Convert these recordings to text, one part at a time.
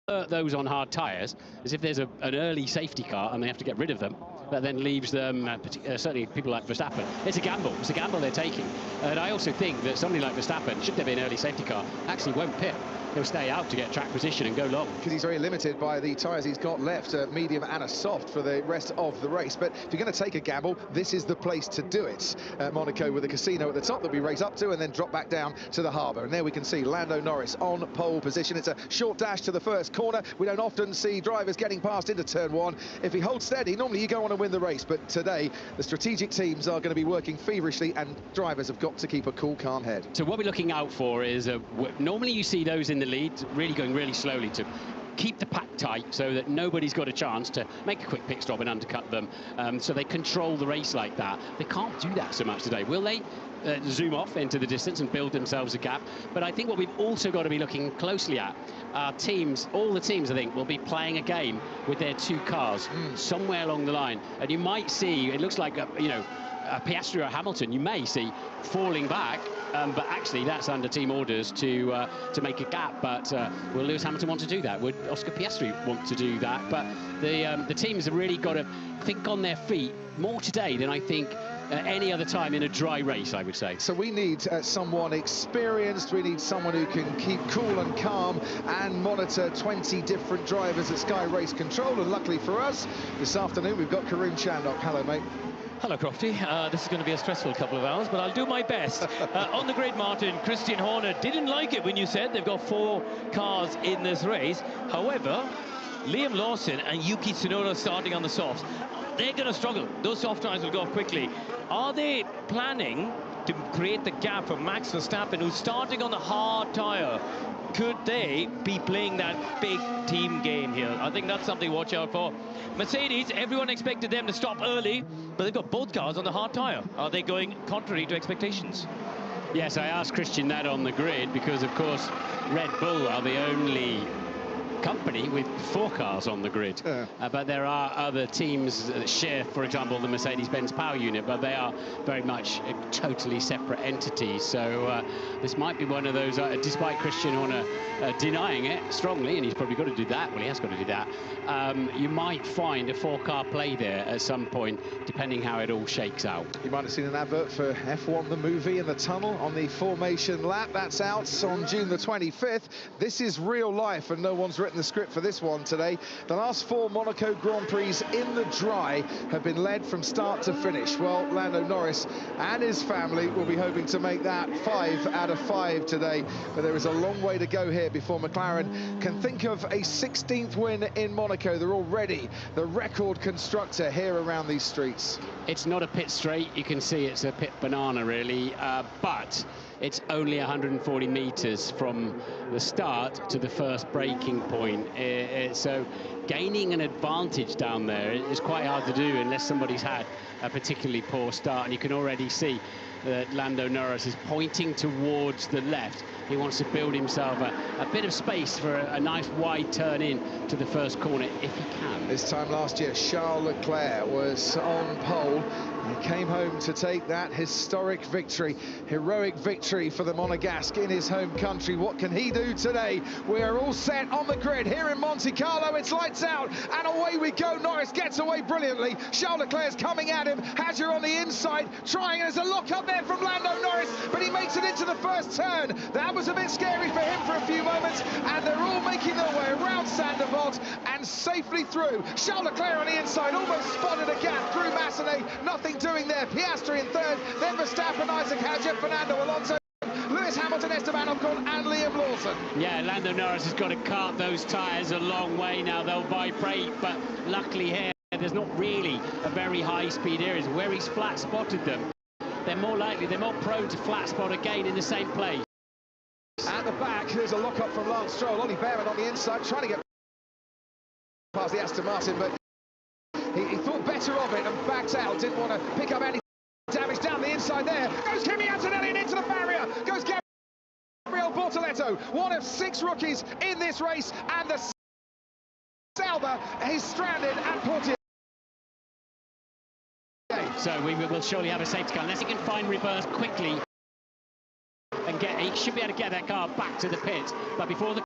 those on hard tyres is if there's an early safety car and they have to get rid of them, that then leaves them, certainly people like Verstappen. It's a gamble. It's a gamble they're taking. And I also think that somebody like Verstappen, should there be an early safety car, actually won't pit. He'll stay out to get track position and go long. Because he's very limited by the tyres he's got left, a medium and a soft for the rest of the race. But if you're going to take a gamble, this is the place to do it. Monaco with a casino at the top that we race up to and then drop back down to the harbour. And there we can see Lando Norris on pole position. It's a short dash to the first corner. We don't often see drivers getting past into turn one. If he holds steady, normally you go on and win the race. But today, the strategic teams are going to be working feverishly and drivers have got to keep a cool, calm head. So what we're looking out for is, normally you see those in the lead really going really slowly to keep the pack tight so that nobody's got a chance to make a quick pit stop and undercut them, so they control the race like that. They can't do that so much today. Will they zoom off into the distance and build themselves a gap? But I think what we've also got to be looking closely at are teams, all the teams I think will be playing a game with their two cars somewhere along the line, and you might see, it looks like Piastri or Hamilton, you may see falling back, but actually that's under team orders to make a gap. But will Lewis Hamilton want to do that? Would Oscar Piastri want to do that? But the teams have really got to think on their feet more today than I think any other time in a dry race, I would say. So we need someone experienced, we need someone who can keep cool and calm and monitor 20 different drivers at Sky Race Control. And luckily for us, this afternoon we've got Karim Chandok. Hello, mate. Hello, Crofty. This is going to be a stressful couple of hours, but I'll do my best. On the grid, Martin, Christian Horner didn't like it when you said they've got 4 cars in this race. However, Liam Lawson and Yuki Tsunoda starting on the softs. They're going to struggle. Those soft tyres will go off quickly. Are they planning to create the gap for Max Verstappen, who's starting on the hard tyre? Could they be playing that big team game here? I think that's something to watch out for. Mercedes, everyone expected them to stop early, but they've got both cars on the hard tyre. Are they going contrary to expectations? Yes, I asked Christian that on the grid because, of course, Red Bull are the only company with 4 cars on the grid, but there are other teams that share, for example, the Mercedes-Benz power unit, but they are very much totally separate entities. So this might be one of those, despite Christian Horner denying it strongly, and he's probably got to do that, well, he has got to do that, you might find a 4-car play there at some point, depending how it all shakes out. You might have seen an advert for F1 the movie in the tunnel on the formation lap. That's out on June the 25th. This is real life, and no one's written the script for this one today. The last 4 Monaco Grand Prix in the dry have been led from start to finish. Well, Lando Norris and his family will be hoping to make that 5 out of 5 today, but there is a long way to go here before McLaren can think of a 16th win in Monaco. They're already the record constructor here around these streets. It's not a pit straight, you can see it's a pit banana really, but it's only 140 meters from the start to the first braking point. So gaining an advantage down there is quite hard to do unless somebody's had a particularly poor start, and you can already see that Lando Norris is pointing towards the left. He wants to build himself a bit of space for a nice wide turn in to the first corner if he can. This time last year, Charles Leclerc was on pole. He came home to take that historic victory, heroic victory for the Monegasque in his home country. What can he do today? We are all set on the grid here in Monte Carlo. It's lights out and away we go. Norris gets away brilliantly. Charles Leclerc's coming at him. Hadjar on the inside, trying, and there's a lock up there from Lando Norris, but he makes it into the first turn. That was a bit scary for him for a few moments, and they're all making their way around Sandoval and safely through. Charles Leclerc on the inside, almost spotted a gap through Massenet. Nothing doing there. Piastri in third, then Verstappen, Isaac Hadjar, Fernando Alonso, Lewis Hamilton, Esteban Ocon and Liam Lawson. Yeah, Lando Norris has got to cart those tyres a long way now. They'll vibrate, but luckily here there's not really a very high speed areas. Where he's flat spotted them, they're more prone to flat spot again in the same place. At the back, there's a lock-up from Lance Stroll. Ollie Behrman on the inside, trying to get past the Aston Martin, but he thought better of it and backed out. Didn't want to pick up any damage down the inside there. Goes Kimi Antonelli and into the barrier. Goes Gabriel Bortoletto, one of 6 rookies in this race, and the Sauber is stranded at Portier. So we will surely have a safety car unless he can find reverse quickly and he should be able to get that car back to the pit. But before the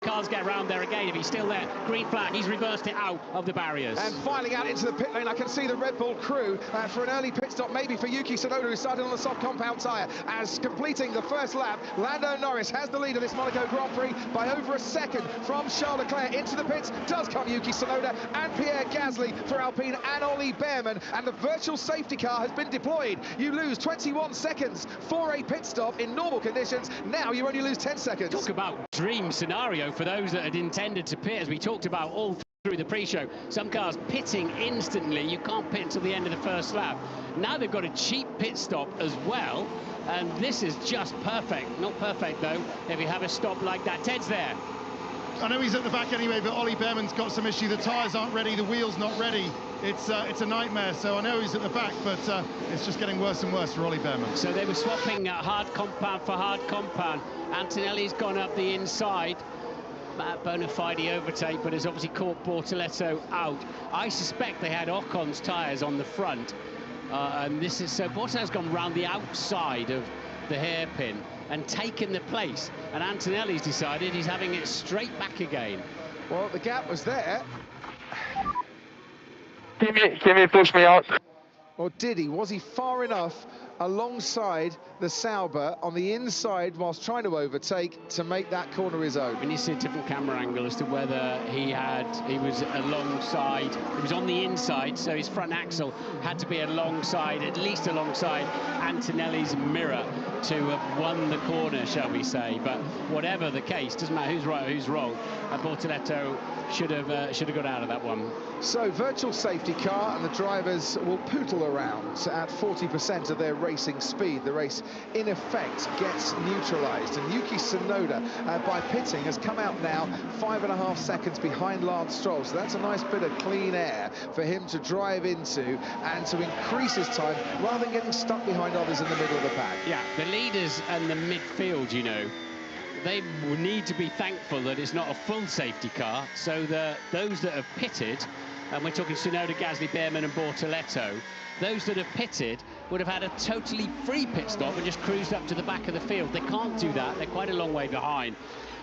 cars get around there again. If he's still there, green flag, he's reversed it out of the barriers. And filing out into the pit lane, I can see the Red Bull crew for an early pit stop, maybe for Yuki Tsunoda, who started on the soft compound tyre. As completing the first lap, Lando Norris has the lead of this Monaco Grand Prix by over a second from Charles Leclerc. Into the pits does come Yuki Tsunoda and Pierre Gasly for Alpine and Ollie Behrman, and the virtual safety car has been deployed. You lose 21 seconds for a pit stop in normal conditions. Now you only lose 10 seconds. Talk about dream scenario for those that had intended to pit, as we talked about all through the pre-show. Some cars pitting instantly. You can't pit until the end of the first lap. Now they've got a cheap pit stop as well, and this is just perfect. Not perfect though if you have a stop like that. Ted's there. I know he's at the back anyway, but Ollie Behrman's got some issue. The tyres aren't ready, the wheel's not ready. It's a nightmare. So I know he's at the back, but it's just getting worse and worse for Ollie Behrman. So they were swapping hard compound for hard compound. Antonelli's gone up the inside. Bonafide overtake, but has obviously caught Bortoletto out. I suspect they had Ocon's tyres on the front, and this is so Bortoletto's gone round the outside of the hairpin and taken the place, and Antonelli's decided he's having it straight back again. Well, the gap was there. Kimi pushed me out. Or did he? Was he far enough alongside the Sauber on the inside whilst trying to overtake to make that corner his own? We need to see a different camera angle as to whether he was alongside. He was on the inside, so his front axle had to be alongside, at least alongside Antonelli's mirror to have won the corner, shall we say. But whatever the case, doesn't matter who's right or who's wrong. Bortoletto should have got out of that one. So virtual safety car, and the drivers will poodle around at 40% of their racing speed. The race in effect gets neutralized, and Yuki Tsunoda by pitting has come out now 5.5 seconds behind Lance Stroll, so that's a nice bit of clean air for him to drive into and to increase his time rather than getting stuck behind others in the middle of the pack. Yeah, the leaders and the midfield, you know, they will need to be thankful that it's not a full safety car, so that those that have pitted, and we're talking Tsunoda, Gasly, Behrman and Bortoletto, those that have pitted would have had a totally free pit stop and just cruised up to the back of the field. They can't do that, they're quite a long way behind.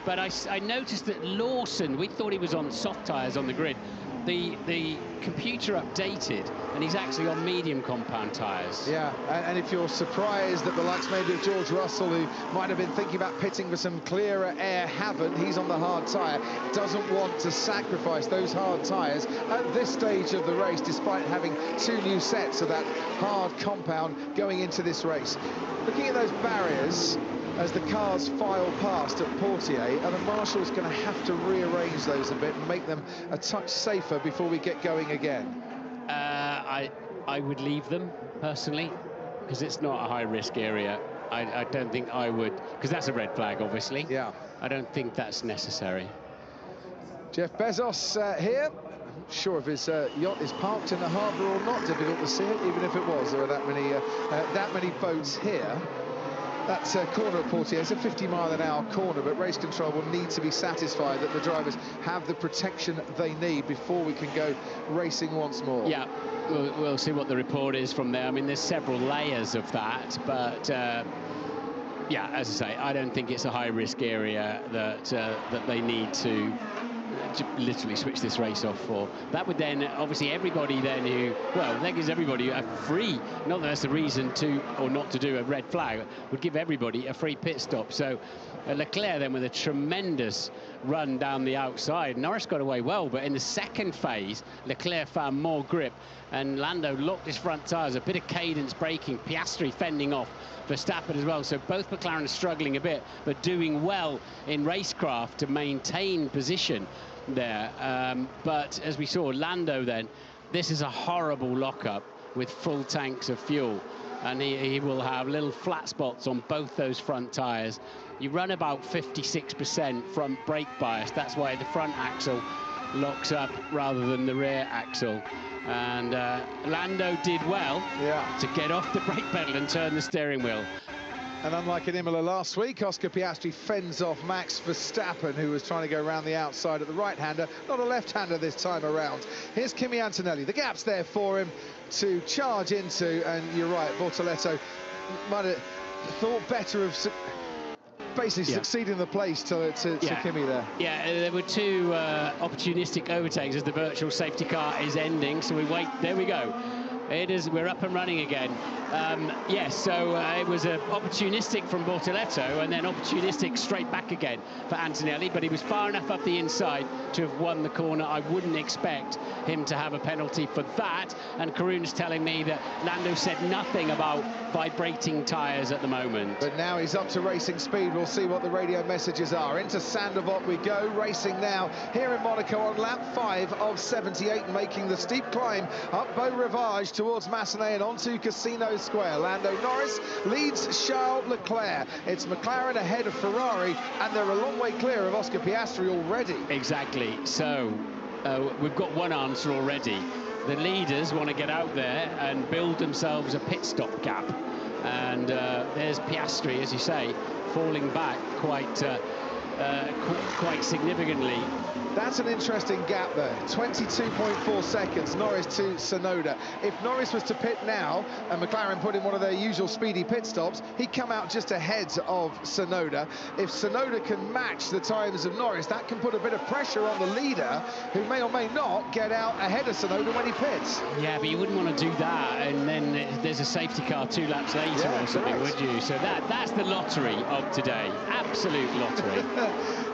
But I noticed that Lawson, we thought he was on soft tyres on the grid. The computer updated, and he's actually on medium compound tyres. Yeah, and if you're surprised that the likes maybe of George Russell, who might have been thinking about pitting for some clearer air, haven't, he's on the hard tyre, doesn't want to sacrifice those hard tyres at this stage of the race, despite having 2 new sets of that hard compound going into this race. Looking at those barriers, as the cars file past at Portier, are the marshals going to have to rearrange those a bit and make them a touch safer before we get going again? I would leave them, personally, because it's not a high-risk area. I don't think I would, because that's a red flag, obviously. Yeah. I don't think that's necessary. Jeff Bezos here. I'm not sure if his yacht is parked in the harbour or not. Difficult to see it, even if it was. There are that many boats here. That corner at Portier is a 50-mile-an-hour corner, but race control will need to be satisfied that the drivers have the protection they need before we can go racing once more. Yeah, we'll see what the report is from there. I mean, there's several layers of that, but yeah, as I say, I don't think it's a high-risk area that they need to literally switch this race off for. That would then, obviously, everybody then who, well, that gives everybody a free, not that that's a reason to or not to do a red flag, would give everybody a free pit stop. So Leclerc then with a tremendous run down the outside. Norris got away well, but in the second phase, Leclerc found more grip, and Lando locked his front tyres, a bit of cadence braking, Piastri fending off Verstappen as well. So both McLaren are struggling a bit, but doing well in racecraft to maintain position there. But as we saw, Lando then, this is a horrible lockup with full tanks of fuel, and he will have little flat spots on both those front tyres. You run about 56% front brake bias. That's why the front axle locks up rather than the rear axle. And Lando did well to get off the brake pedal and turn the steering wheel. And unlike in Imola last week, Oscar Piastri fends off Max Verstappen, who was trying to go around the outside at the right-hander, not a left-hander this time around. Here's Kimi Antonelli. The gap's there for him to charge into, and you're right, Bortoletto might have thought better of basically succeeding the place to Kimi there. Yeah, there were two opportunistic overtakes as the virtual safety car is ending, so we wait. There we go. It is. We're up and running again. Yes, so it was opportunistic from Bortoleto and then opportunistic straight back again for Antonelli, but he was far enough up the inside to have won the corner. I wouldn't expect him to have a penalty for that. And Karun's telling me that Lando said nothing about vibrating tyres at the moment. But now he's up to racing speed. We'll see what the radio messages are. Into Sandovot we go, racing now here in Monaco on lap 5 of 78, making the steep climb up Beau Rivage towards Massenet and onto Casino Square. Lando Norris leads Charles Leclerc. It's McLaren ahead of Ferrari, and they're a long way clear of Oscar Piastri already. Exactly. So we've got one answer already. The leaders want to get out there and build themselves a pit stop gap. And there's Piastri, as you say, falling back quite significantly. That's an interesting gap there. 22.4 seconds, Norris to Tsunoda. If Norris was to pit now and McLaren put in one of their usual speedy pit stops, he'd come out just ahead of Tsunoda. If Tsunoda can match the times of Norris, that can put a bit of pressure on the leader, who may or may not get out ahead of Tsunoda when he pits. Yeah, but you wouldn't want to do that, and then there's a safety car 2 laps later or something, would you? So that's the lottery of today. Absolute lottery.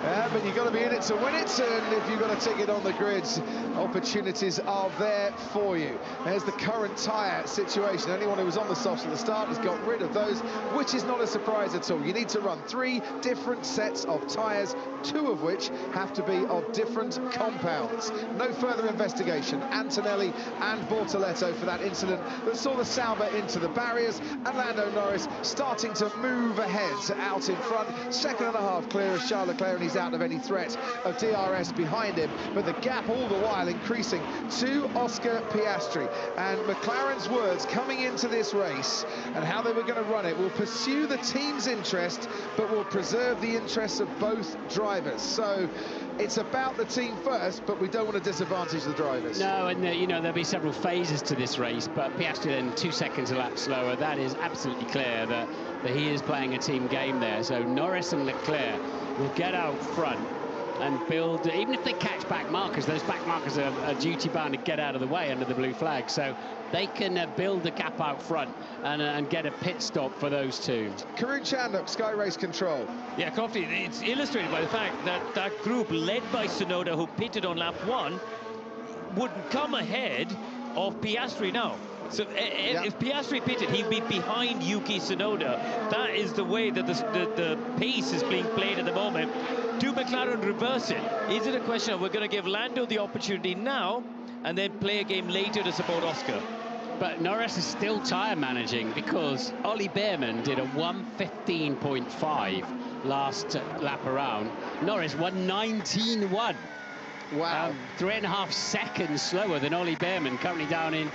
Yeah, but you've got to be in it to win it, and if you've got a ticket on the grids, opportunities are there for you. There's the current tyre situation. Anyone who was on the softs at the start has got rid of those, which is not a surprise at all. You need to run 3 different sets of tyres, 2 of which have to be of different compounds. No further investigation. Antonelli and Bortoleto for that incident that saw the Sauber into the barriers, and Lando Norris starting to move ahead out in front. 2.5 clear of Charles Leclerc, and he's out of any threat of DRS behind him, but the gap all the while increasing to Oscar Piastri. And McLaren's words coming into this race and how they were going to run it will pursue the team's interest, but will preserve the interests of both drivers. So it's about the team first, but we don't want to disadvantage the drivers. No, and you know, there'll be several phases to this race, but Piastri then 2 seconds a lap slower. That is absolutely clear that he is playing a team game there. So Norris and Leclerc will get out front and build, even if they catch back markers, those back markers are duty bound to get out of the way under the blue flag, so they can build a gap out front and get a pit stop for those two. Karun Chandok, Sky Race Control. Yeah, Crofty, it's illustrated by the fact that that group led by Tsunoda, who pitted on lap 1, wouldn't come ahead of Piastri now. So if Piastri pitted, he'd be behind Yuki Tsunoda. That is the way that the pace is being played at the moment. Do McLaren reverse it? Is it a question of we're going to give Lando the opportunity now and then play a game later to support Oscar? But Norris is still tyre managing, because Ollie Behrman did a 1:15.5 last lap around. Norris 1:19.1. Wow. 3.5 seconds slower than Ollie Behrman, currently down in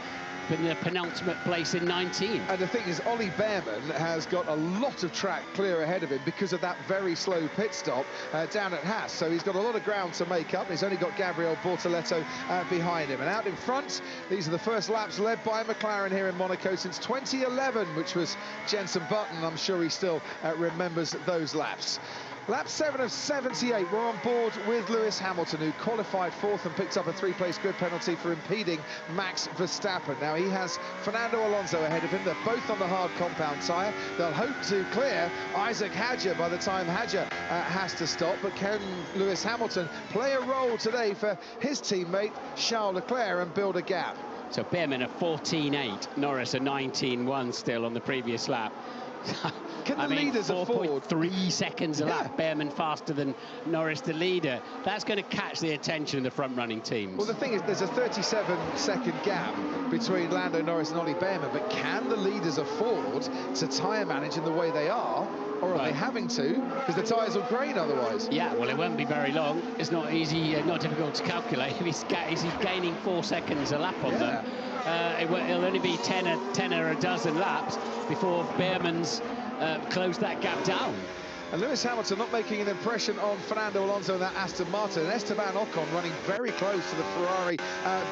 the penultimate place in 19. And the thing is, Ollie Behrman has got a lot of track clear ahead of him because of that very slow pit stop down at Haas. So he's got a lot of ground to make up. He's only got Gabriel Bortoleto behind him. And out in front, these are the first laps led by McLaren here in Monaco since 2011, which was Jenson Button. I'm sure he still remembers those laps. Lap 7 of 78, we're on board with Lewis Hamilton, who qualified 4th and picked up a 3-place grid penalty for impeding Max Verstappen. Now he has Fernando Alonso ahead of him. They're both on the hard compound tyre. They'll hope to clear Isaac Hadjar by the time Hadjar has to stop. But can Lewis Hamilton play a role today for his teammate Charles Leclerc and build a gap? So Behrman a 14.8, Norris a 19.1 still on the previous lap. Can the leaders afford 4.3 seconds a lap? Behrman faster than Norris, the leader. That's going to catch the attention of the front-running teams. Well, the thing is, there's a 37-second gap between Lando Norris and Ollie Behrman, but can the leaders afford to tyre manage in the way they are, or are they having to, because the tyres will grain otherwise? Yeah, well, it won't be very long. It's not easy, not difficult to calculate. He's gaining 4 seconds a lap on them. It'll only be 10 or a dozen laps before Behrman's closed that gap down. And Lewis Hamilton not making an impression on Fernando Alonso in that Aston Martin. And Esteban Ocon running very close to the Ferrari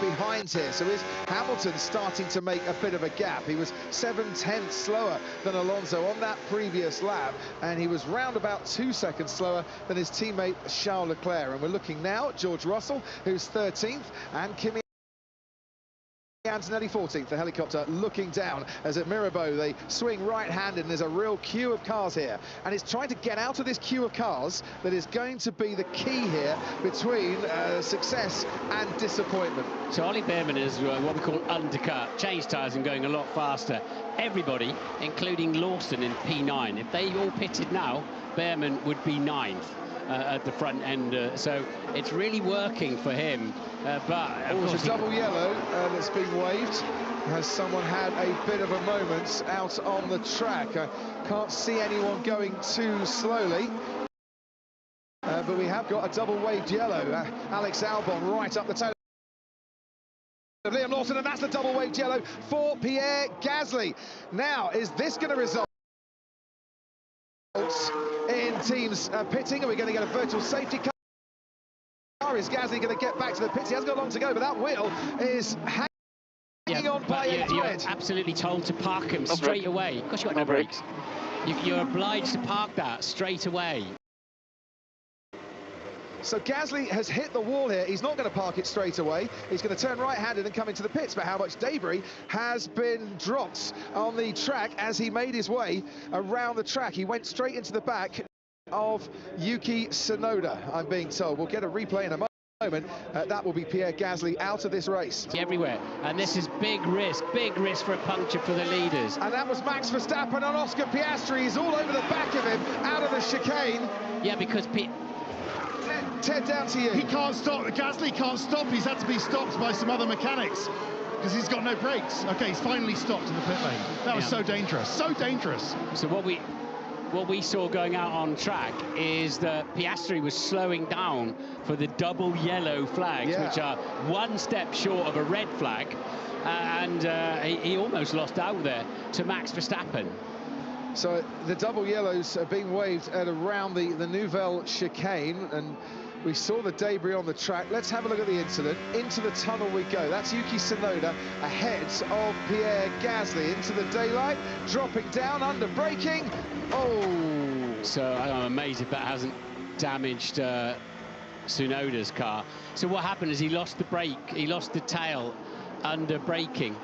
behind here. So is Hamilton starting to make a bit of a gap? He was 7/10 slower than Alonso on that previous lap, and he was round about 2 seconds slower than his teammate Charles Leclerc. And we're looking now at George Russell, who's 13th, and Kimi Antonelli 14th, the helicopter looking down as at Mirabeau they swing right-handed, and there's a real queue of cars here, and it's trying to get out of this queue of cars that is going to be the key here between success and disappointment. So Ollie Behrman is what we call undercut, changed tyres and going a lot faster. Everybody, including Lawson in P9, if they all pitted now, Behrman would be 9th. At the front end, so it's really working for him. But it's a double yellow that's been waved. Has someone had a bit of a moment out on the track? I can't see anyone going too slowly. But we have got a double waved yellow. Alex Albon right up the tail of Liam Lawson, and that's the double waved yellow for Pierre Gasly. Now, is this going to result in teams pitting? Are we going to get a virtual safety car? Is Gasly going to get back to the pits? He hasn't got long to go, but that wheel is hanging on by a thread. You're absolutely told to park him straight away. Of course you've got no brakes. You're obliged to park that straight away. So Gasly has hit the wall here. He's not going to park it straight away. He's going to turn right-handed and come into the pits. But how much debris has been dropped on the track as he made his way around the track? He went straight into the back of Yuki Tsunoda, I'm being told. We'll get a replay in a moment. That will be Pierre Gasly out of this race. Everywhere. And this is big risk for a puncture for the leaders. And that was Max Verstappen on Oscar Piastri. He's all over the back of him, out of the chicane. Yeah, because Ted, down to you. He can't stop. Gasly can't stop. He's had to be stopped by some other mechanics because he's got no brakes. Okay, he's finally stopped in the pit lane. That was so dangerous, so dangerous. So what we saw going out on track is that Piastri was slowing down for the double yellow flags, which are one step short of a red flag, and he almost lost out there to Max Verstappen. So the double yellows are being waved at around the Nouvelle chicane, and we saw the debris on the track. Let's have a look at the incident. Into the tunnel we go. That's Yuki Tsunoda ahead of Pierre Gasly into the daylight, dropping down under braking. Oh! So I'm amazed if that hasn't damaged Tsunoda's car. So what happened is he lost the brake, he lost the tail under braking.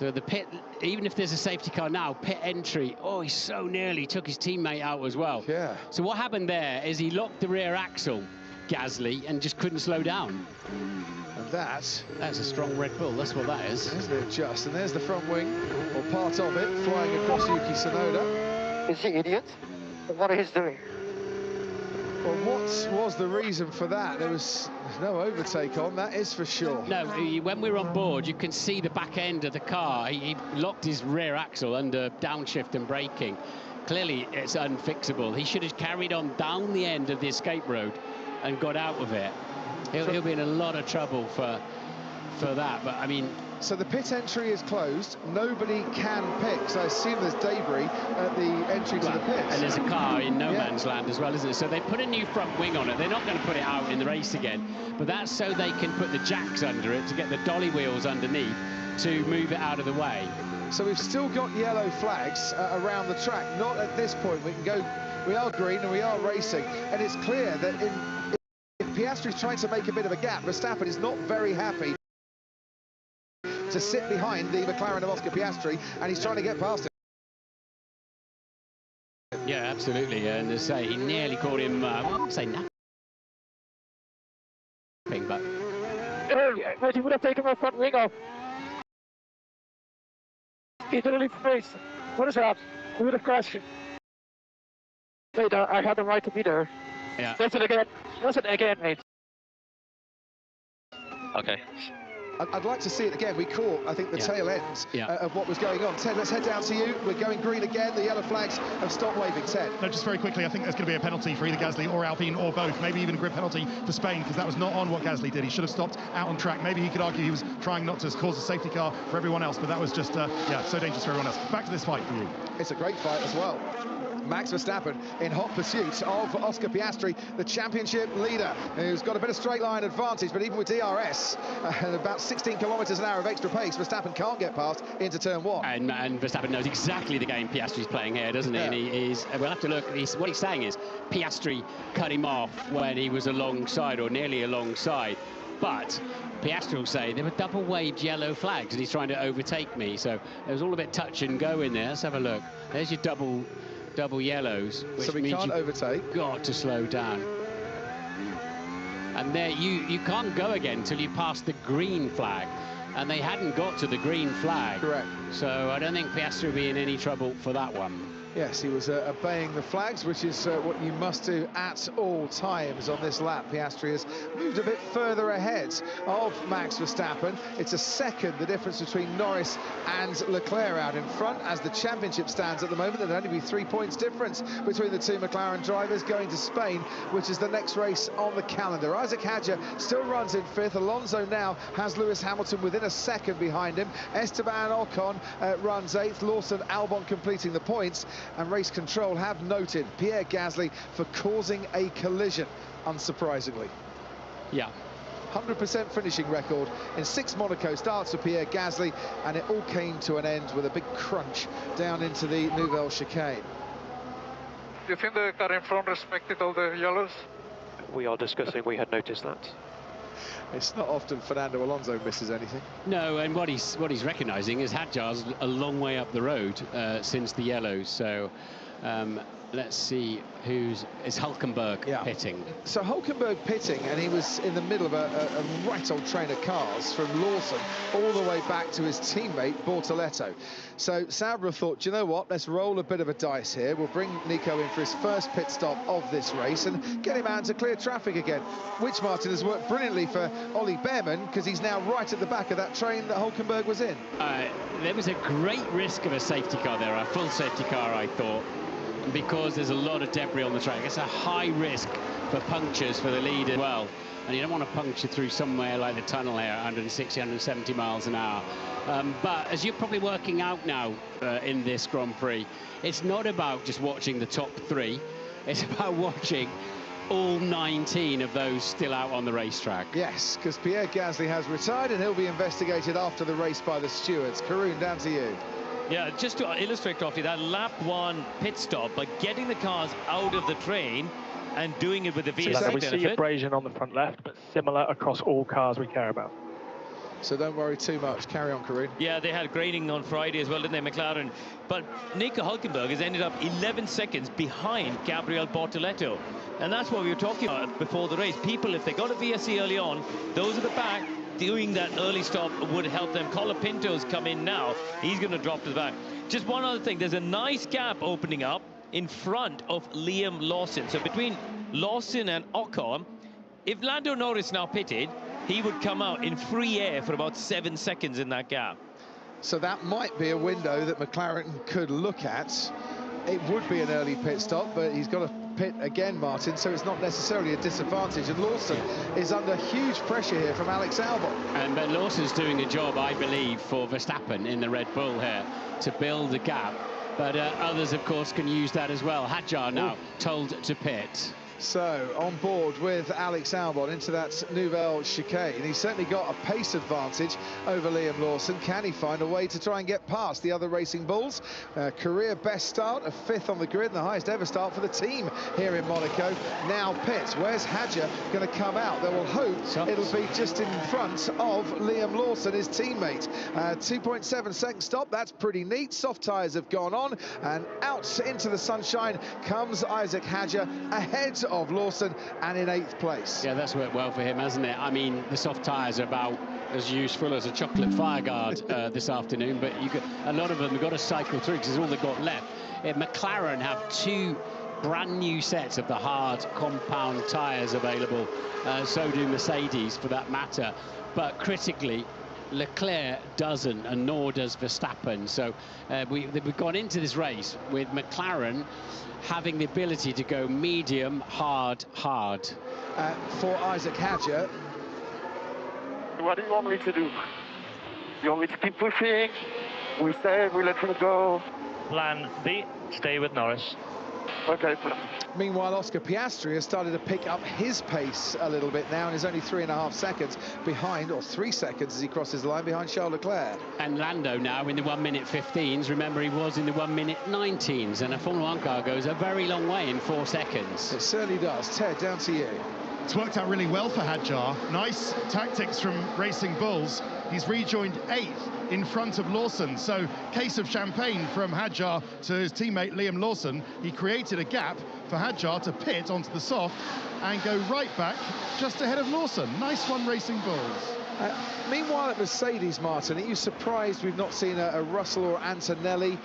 So the pit, even if there's a safety car now, pit entry, he so nearly took his teammate out as well. Yeah. So what happened there is he locked the rear axle, Gasly, and just couldn't slow down. And that's a strong Red Bull, that's what that is. Isn't it just? And there's the front wing, or part of it, flying across Yuki Tsunoda. Is he idiot? What is he doing? Well, what was the reason for that? There was no overtake on, that is for sure. No, when we were on board, you can see the back end of the car. He locked his rear axle under downshift and braking. Clearly, it's unfixable. He should have carried on down the end of the escape road and got out of it. He'll be in a lot of trouble for that, but I mean... So the pit entry is closed, nobody can pit, so I assume there's debris at the entry to the pits. And there's a car in no man's land as well, isn't it? So they put a new front wing on it. They're not going to put it out in the race again, but that's so they can put the jacks under it to get the dolly wheels underneath to move it out of the way. So we've still got yellow flags around the track, not at this point. We are green and we are racing, and it's clear that if Piastri's trying to make a bit of a gap, Verstappen is not very happy to sit behind the McLaren of Oscar Piastri, and he's trying to get past him. Yeah, absolutely, and as I say, he nearly caught him, I wouldn't say napping, but... He would have taken my front wing off. He literally faced. What is that? He would have crashed. Wait, I had the right to be there. Yeah. That's it again. That's it again, mate. Okay. I'd like to see it again. We caught, I think, the tail end of what was going on. Ted, let's head down to you. We're going green again. The yellow flags have stopped waving. Ted. No, just very quickly, I think there's going to be a penalty for either Gasly or Alpine or both. Maybe even a grid penalty for Spain, because that was not on what Gasly did. He should have stopped out on track. Maybe he could argue he was trying not to cause a safety car for everyone else, but that was just, so dangerous for everyone else. Back to this fight for you. It's a great fight as well. Max Verstappen in hot pursuit of Oscar Piastri, the championship leader, who's got a bit of straight line advantage, but even with DRS and about 16 kilometres an hour of extra pace, Verstappen can't get past into turn 1. And Verstappen knows exactly the game Piastri's playing here, doesn't he? Yeah. And we'll have to look. What he's saying is Piastri cut him off when he was alongside, or nearly alongside. But Piastri will say there were double-waved yellow flags and he's trying to overtake me. So it was all a bit touch and go in there. Let's have a look. There's your double yellows, which so we means can't you've overtake. got to slow down. And there you can't go again until you pass the green flag. And they hadn't got to the green flag. Correct. So I don't think Piastri will be in any trouble for that one. Yes, he was obeying the flags, which is what you must do at all times on this lap. Piastri has moved a bit further ahead of Max Verstappen. It's a second, the difference between Norris and Leclerc out in front. As the championship stands at the moment, there'll only be 3 points difference between the two McLaren drivers going to Spain, which is the next race on the calendar. Isaac Hadjar still runs in 5th. Alonso now has Lewis Hamilton within a second behind him. Esteban Ocon runs 8th. Lawson, Albon completing the points. And race control have noted Pierre Gasly for causing a collision, unsurprisingly. Yeah. 100% finishing record in 6 Monaco starts for Pierre Gasly, and it all came to an end with a big crunch down into the Nouvelle chicane. Do you think the car in front respected all the yellows? We are discussing, we had noticed that. It's not often Fernando Alonso misses anything. No, and what he's recognising is Hadjar's a long way up the road since the yellows. So let's see is Hülkenberg pitting. So Hülkenberg pitting, and he was in the middle of a right old train of cars from Lawson all the way back to his teammate Bortoletto. So Sauber thought, do you know what, let's roll a bit of a dice here. We'll bring Nico in for his first pit stop of this race and get him out into clear traffic again, which, Martin, has worked brilliantly for Ollie Behrman, because he's now right at the back of that train that Hülkenberg was in. There was a great risk of a safety car there, a full safety car, I thought, because there's a lot of debris on the track. It's a high risk for punctures for the lead as well, and you don't want to puncture through somewhere like the tunnel here, 160, 170 miles an hour. But as you're probably working out now in this Grand Prix, it's not about just watching the top 3, it's about watching all 19 of those still out on the racetrack. Yes, because Pierre Gasly has retired and he'll be investigated after the race by the stewards. Karun, down to you. Yeah, just to illustrate, Crofty, that lap 1 pit stop, by getting the cars out of the train and doing it with the VSC So we benefit. see abrasion on the front left, but similar across all cars we care about. So don't worry too much. Carry on, Karun. Yeah, they had graining on Friday as well, didn't they, McLaren? But Nico Hülkenberg has ended up 11 seconds behind Gabriel Bortoletto. And that's what we were talking about before the race. People, if they got a VSC early on, those at the back doing that early stop would help them. Colapinto's come in now. He's going to drop to the back. Just one other thing. There's a nice gap opening up in front of Liam Lawson. So between Lawson and Ocon, if Lando Norris now pitted, he would come out in free air for about 7 seconds in that gap. So that might be a window that McLaren could look at. It would be an early pit stop, but he's got to pit again, Martin, so it's not necessarily a disadvantage. And Lawson is under huge pressure here from Alex Albon. But Lawson's doing a job, I believe, for Verstappen in the Red Bull here to build a gap. But others, of course, can use that as well. Hadjar now told to pit. So, on board with Alex Albon into that Nouvelle chicane. He's certainly got a pace advantage over Liam Lawson. Can he find a way to try and get past the other Racing Bulls? Career best start, a 5th on the grid, and the highest ever start for the team here in Monaco. Now pits. Where's Hadjar going to come out? They will hope it'll be just in front of Liam Lawson, his teammate. 2.7 second stop, that's pretty neat. Soft tyres have gone on, and out into the sunshine comes Isaac Hadjar ahead of Lawson and in 8th place. Yeah, that's worked well for him, hasn't it? I mean, the soft tyres are about as useful as a chocolate fireguard this afternoon, but a lot of them have got to cycle through because it's all they've got left. McLaren have 2 brand new sets of the hard compound tyres available, so do Mercedes for that matter. But critically, Leclerc doesn't, and nor does Verstappen. So we've gone into this race with McLaren having the ability to go medium, hard. For Isaac Hadjar. What do you want me to do? You want me to keep pushing? We stay, we let him go. Plan B, stay with Norris. Okay. Meanwhile, Oscar Piastri has started to pick up his pace a little bit now and is only 3.5 seconds behind, or 3 seconds as he crosses the line behind Charles Leclerc. And Lando now in the 1:15s. Remember, he was in the 1:19s, and a Formula 1 car goes a very long way in 4 seconds. It certainly does. Ted, down to you. It's worked out really well for Hadjar. Nice tactics from Racing Bulls. He's rejoined 8th in front of Lawson. So, case of champagne from Hadjar to his teammate Liam Lawson. He created a gap for Hadjar to pit onto the soft and go right back just ahead of Lawson. Nice one, Racing Bulls. Meanwhile at Mercedes, Martin, are you surprised we've not seen a Russell or Antonelli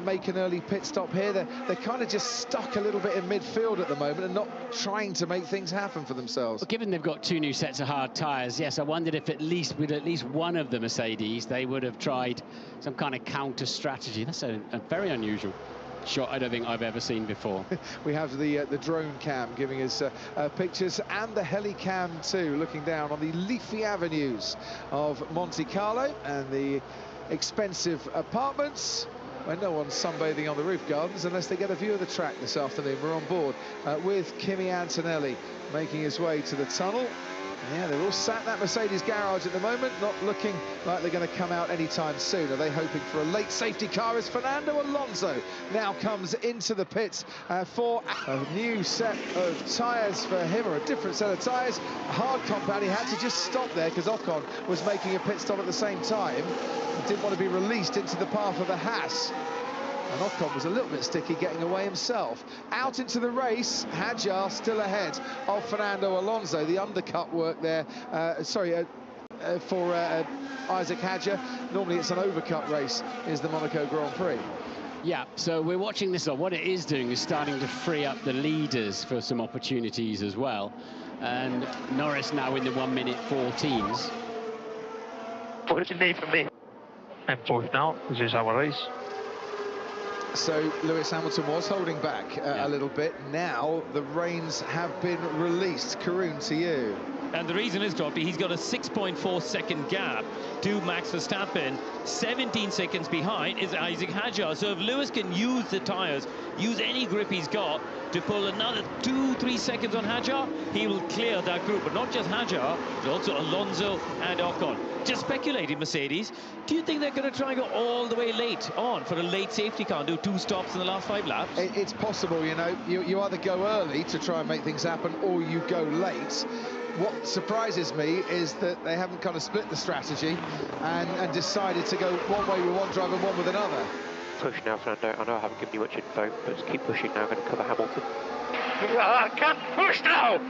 make an early pit stop here? They're kind of just stuck a little bit in midfield at the moment and not trying to make things happen for themselves. Well, given they've got 2 new sets of hard tyres, yes, I wondered if with at least one of the Mercedes, they would have tried some kind of counter strategy. That's a very unusual shot I don't think I've ever seen before. We have the drone cam giving us pictures, and the heli cam too, looking down on the leafy avenues of Monte Carlo and the expensive apartments where no one's sunbathing on the roof gardens unless they get a view of the track this afternoon. We're on board with Kimi Antonelli making his way to the tunnel. Yeah, they're all sat in that Mercedes garage at the moment, not looking like they're going to come out anytime soon. Are they hoping for a late safety car as Fernando Alonso now comes into the pits for a new set of tyres for him, or a different set of tyres. Hard compound, he had to just stop there because Ocon was making a pit stop at the same time. He didn't want to be released into the path of the Haas. And Ocon was a little bit sticky getting away himself. Out into the race, Hadjar still ahead of Fernando Alonso. The undercut work there, for Isaac Hadjar. Normally it's an overcut race, is the Monaco Grand Prix. Yeah, so we're watching this. What it is doing is starting to free up the leaders for some opportunities as well. And Norris now in the 1:14s. What does it need from me? I'm 4th now. This is our race. So Lewis Hamilton was holding back a little bit. Now the reins have been released. Karun, to you. And the reason is, Doctor, he's got a 6.4 second gap to Max Verstappen. 17 seconds behind is Isaac Hadjar. So if Lewis can use the tyres, use any grip he's got to pull another 2-3 seconds on Hadjar, he will clear that group. But not just Hadjar, but also Alonso and Ocon. Just speculating, Mercedes. Do you think they're going to try and go all the way late on for a late safety car and do 2 stops in the last 5 laps? It's possible, you know. You either go early to try and make things happen, or you go late. What surprises me is that they haven't kind of split the strategy and decided to go one way with one driver, one with another. Push now, Fernando. I know I haven't given you much info, but just keep pushing now. I'm going to cover Hamilton. I can't push now!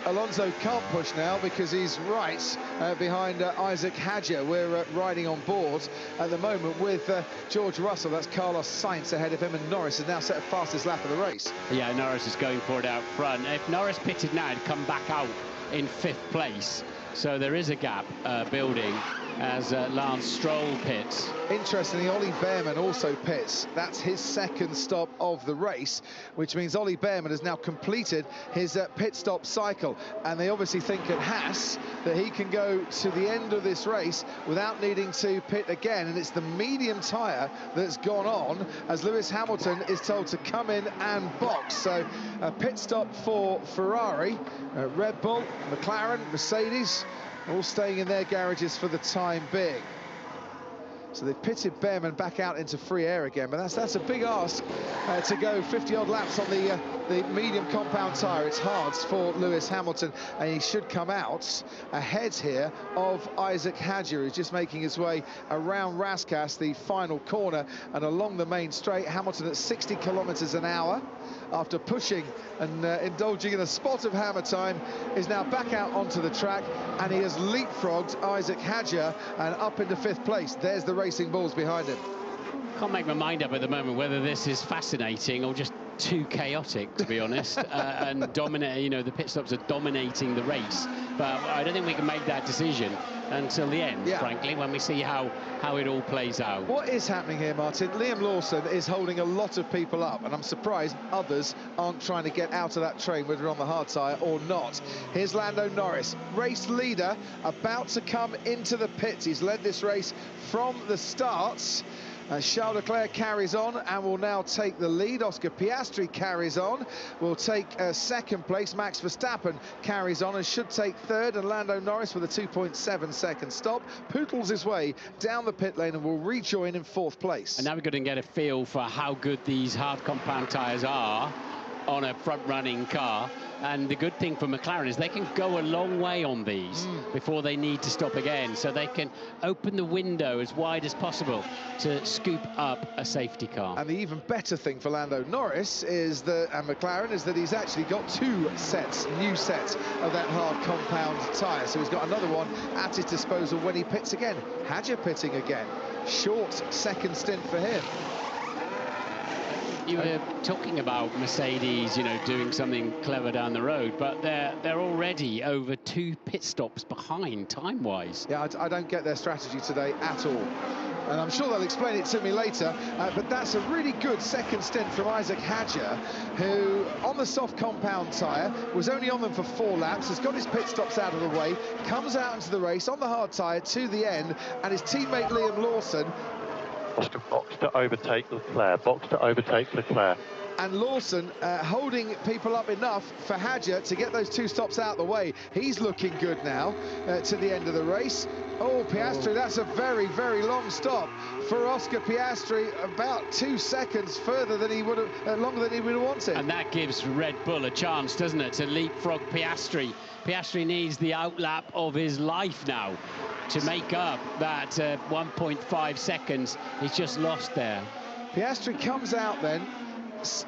Alonso can't push now because he's right behind Isaac Hadjar. We're riding on board at the moment with George Russell. That's Carlos Sainz ahead of him, and Norris has now set the fastest lap of the race. Yeah, Norris is going for it out front. If Norris pitted now, he'd come back out in 5th place. So there is a gap building as Lance Stroll pits. Interestingly, Ollie Behrman also pits. That's his 2nd stop of the race, which means Ollie Behrman has now completed his pit stop cycle. And they obviously think at Haas that he can go to the end of this race without needing to pit again. And it's the medium tyre that's gone on as Lewis Hamilton is told to come in and box. So a pit stop for Ferrari, Red Bull, McLaren, Mercedes, all staying in their garages for the time being. So they've pitted Behrman back out into free air again, but that's a big ask to go 50-odd laps on the medium compound tyre. It's hard for Lewis Hamilton, and he should come out ahead here of Isaac Hadjar, who's just making his way around Rascasse, the final corner, and along the main straight. Hamilton at 60 kilometres an hour after pushing and indulging in a spot of hammer time is now back out onto the track, and he has leapfrogged Isaac Hadjar and up into 5th place. There's the Racing Bulls behind him. Can't make my mind up at the moment whether this is fascinating or just too chaotic, to be honest. And dominate, you know, the pit stops are dominating the race, but I don't think we can make that decision until the end, frankly, when we see how it all plays out. What is happening here, Martin? Liam Lawson is holding a lot of people up, and I'm surprised others aren't trying to get out of that train, whether on the hard tyre or not. Here's Lando Norris, race leader, about to come into the pits. He's led this race from the starts. Charles Leclerc carries on and will now take the lead. Oscar Piastri carries on, will take second place. Max Verstappen carries on and should take third, and Lando Norris with a 2.7-second stop poodles his way down the pit lane and will rejoin in fourth place. And now we're going to get a feel for how good these hard compound tyres are on a front-running car. And the good thing for McLaren is they can go a long way on these before they need to stop again, so they can open the window as wide as possible to scoop up a safety car. And the even better thing for Lando Norris is that, and McLaren, is that he's actually got two sets, new sets of that hard compound tyre, so he's got another one at his disposal when he pits again. Hadjar pitting again. Short second stint for him. You were talking about Mercedes, you know, doing something clever down the road, but they're already over 2 pit stops behind time-wise. Yeah, I don't get their strategy today at all. And I'm sure they'll explain it to me later, but that's a really good second stint from Isaac Hadjar, who, on the soft compound tyre, was only on them for 4 laps, has got his pit stops out of the way, comes out into the race on the hard tyre to the end, and his teammate Liam Lawson... Box to overtake Leclerc, box to overtake Leclerc. And Lawson holding people up enough for Hadjar to get those 2 stops out of the way. He's looking good now to the end of the race. Oh, Piastri, that's a very, very long stop for Oscar Piastri, about 2 seconds further than he would have, longer than he would have wanted. And that gives Red Bull a chance, doesn't it, to leapfrog Piastri. Piastri needs the outlap of his life now to make up that 1.5 seconds he's just lost there. Piastri comes out then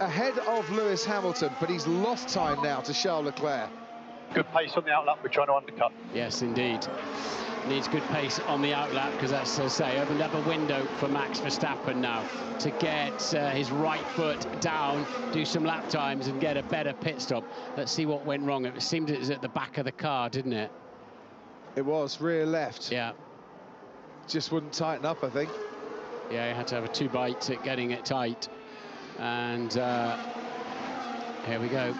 ahead of Lewis Hamilton, but he's lost time now to Charles Leclerc. Good pace on the outlap, we're trying to undercut. Yes, indeed. Needs good pace on the outlap, because that's, as I say, opened up a window for Max Verstappen now to get his right foot down, do some lap times and get a better pit stop. Let's see what went wrong. It seemed it was at the back of the car, didn't it? It was, rear left. Yeah. Just wouldn't tighten up, I think. Yeah, he had to have 2 bites at getting it tight. And here we go.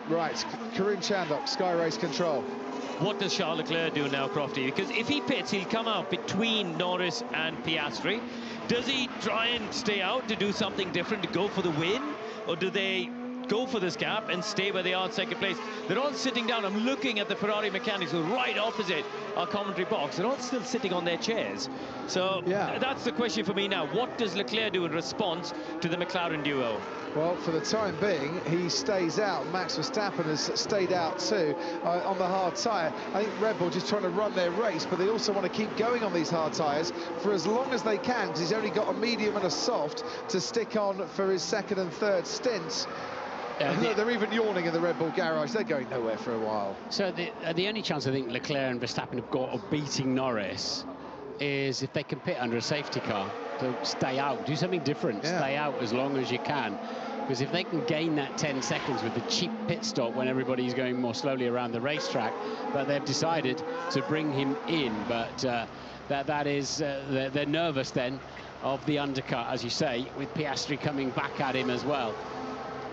Right, Karun Chandok, Sky Race Control. What does Charles Leclerc do now, Crofty? Because if he pits, he'll come out between Norris and Piastri. Does he try and stay out to do something different, to go for the win? Or do they go for this gap and stay where they are in second place? They're all sitting down. I'm looking at the Ferrari mechanics who are right opposite our commentary box. They're all still sitting on their chairs. So yeah, that's the question for me now. What does Leclerc do in response to the McLaren duo? Well, for the time being, he stays out. Max Verstappen has stayed out too on the hard tyre. I think Red Bull just trying to run their race, but they also want to keep going on these hard tyres for as long as they can, because he's only got a medium and a soft to stick on for his second and third stints. They're even yawning in the Red Bull garage. They're going nowhere for a while. So the only chance I think Leclerc and Verstappen have got of beating Norris is if they can pit under a safety car. So stay out, do something different, stay out as long as you can. Because if they can gain that 10 seconds with the cheap pit stop when everybody's going more slowly around the racetrack, but they've decided to bring him in. But that is, they're nervous then of the undercut, as you say, with Piastri coming back at him as well.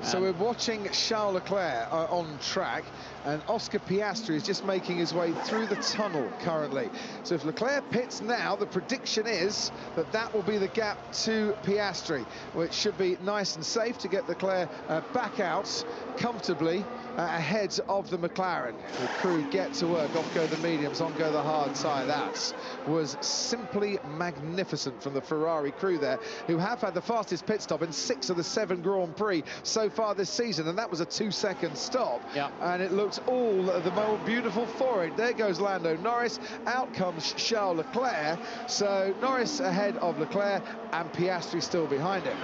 So we're watching Charles Leclerc on track, and Oscar Piastri is just making his way through the tunnel currently. So if Leclerc pits now, the prediction is that that will be the gap to Piastri, which should be nice and safe to get Leclerc back out comfortably ahead of the McLaren. The crew get to work. Off go the mediums, on go the hard tyre. That was simply magnificent from the Ferrari crew there, who have had the fastest pit stop in 6 of the 7 Grand Prix so far this season, and that was a 2-second stop. And it looks all the more beautiful for it. There goes Lando Norris, out comes Charles Leclerc. So Norris ahead of Leclerc and Piastri still behind him.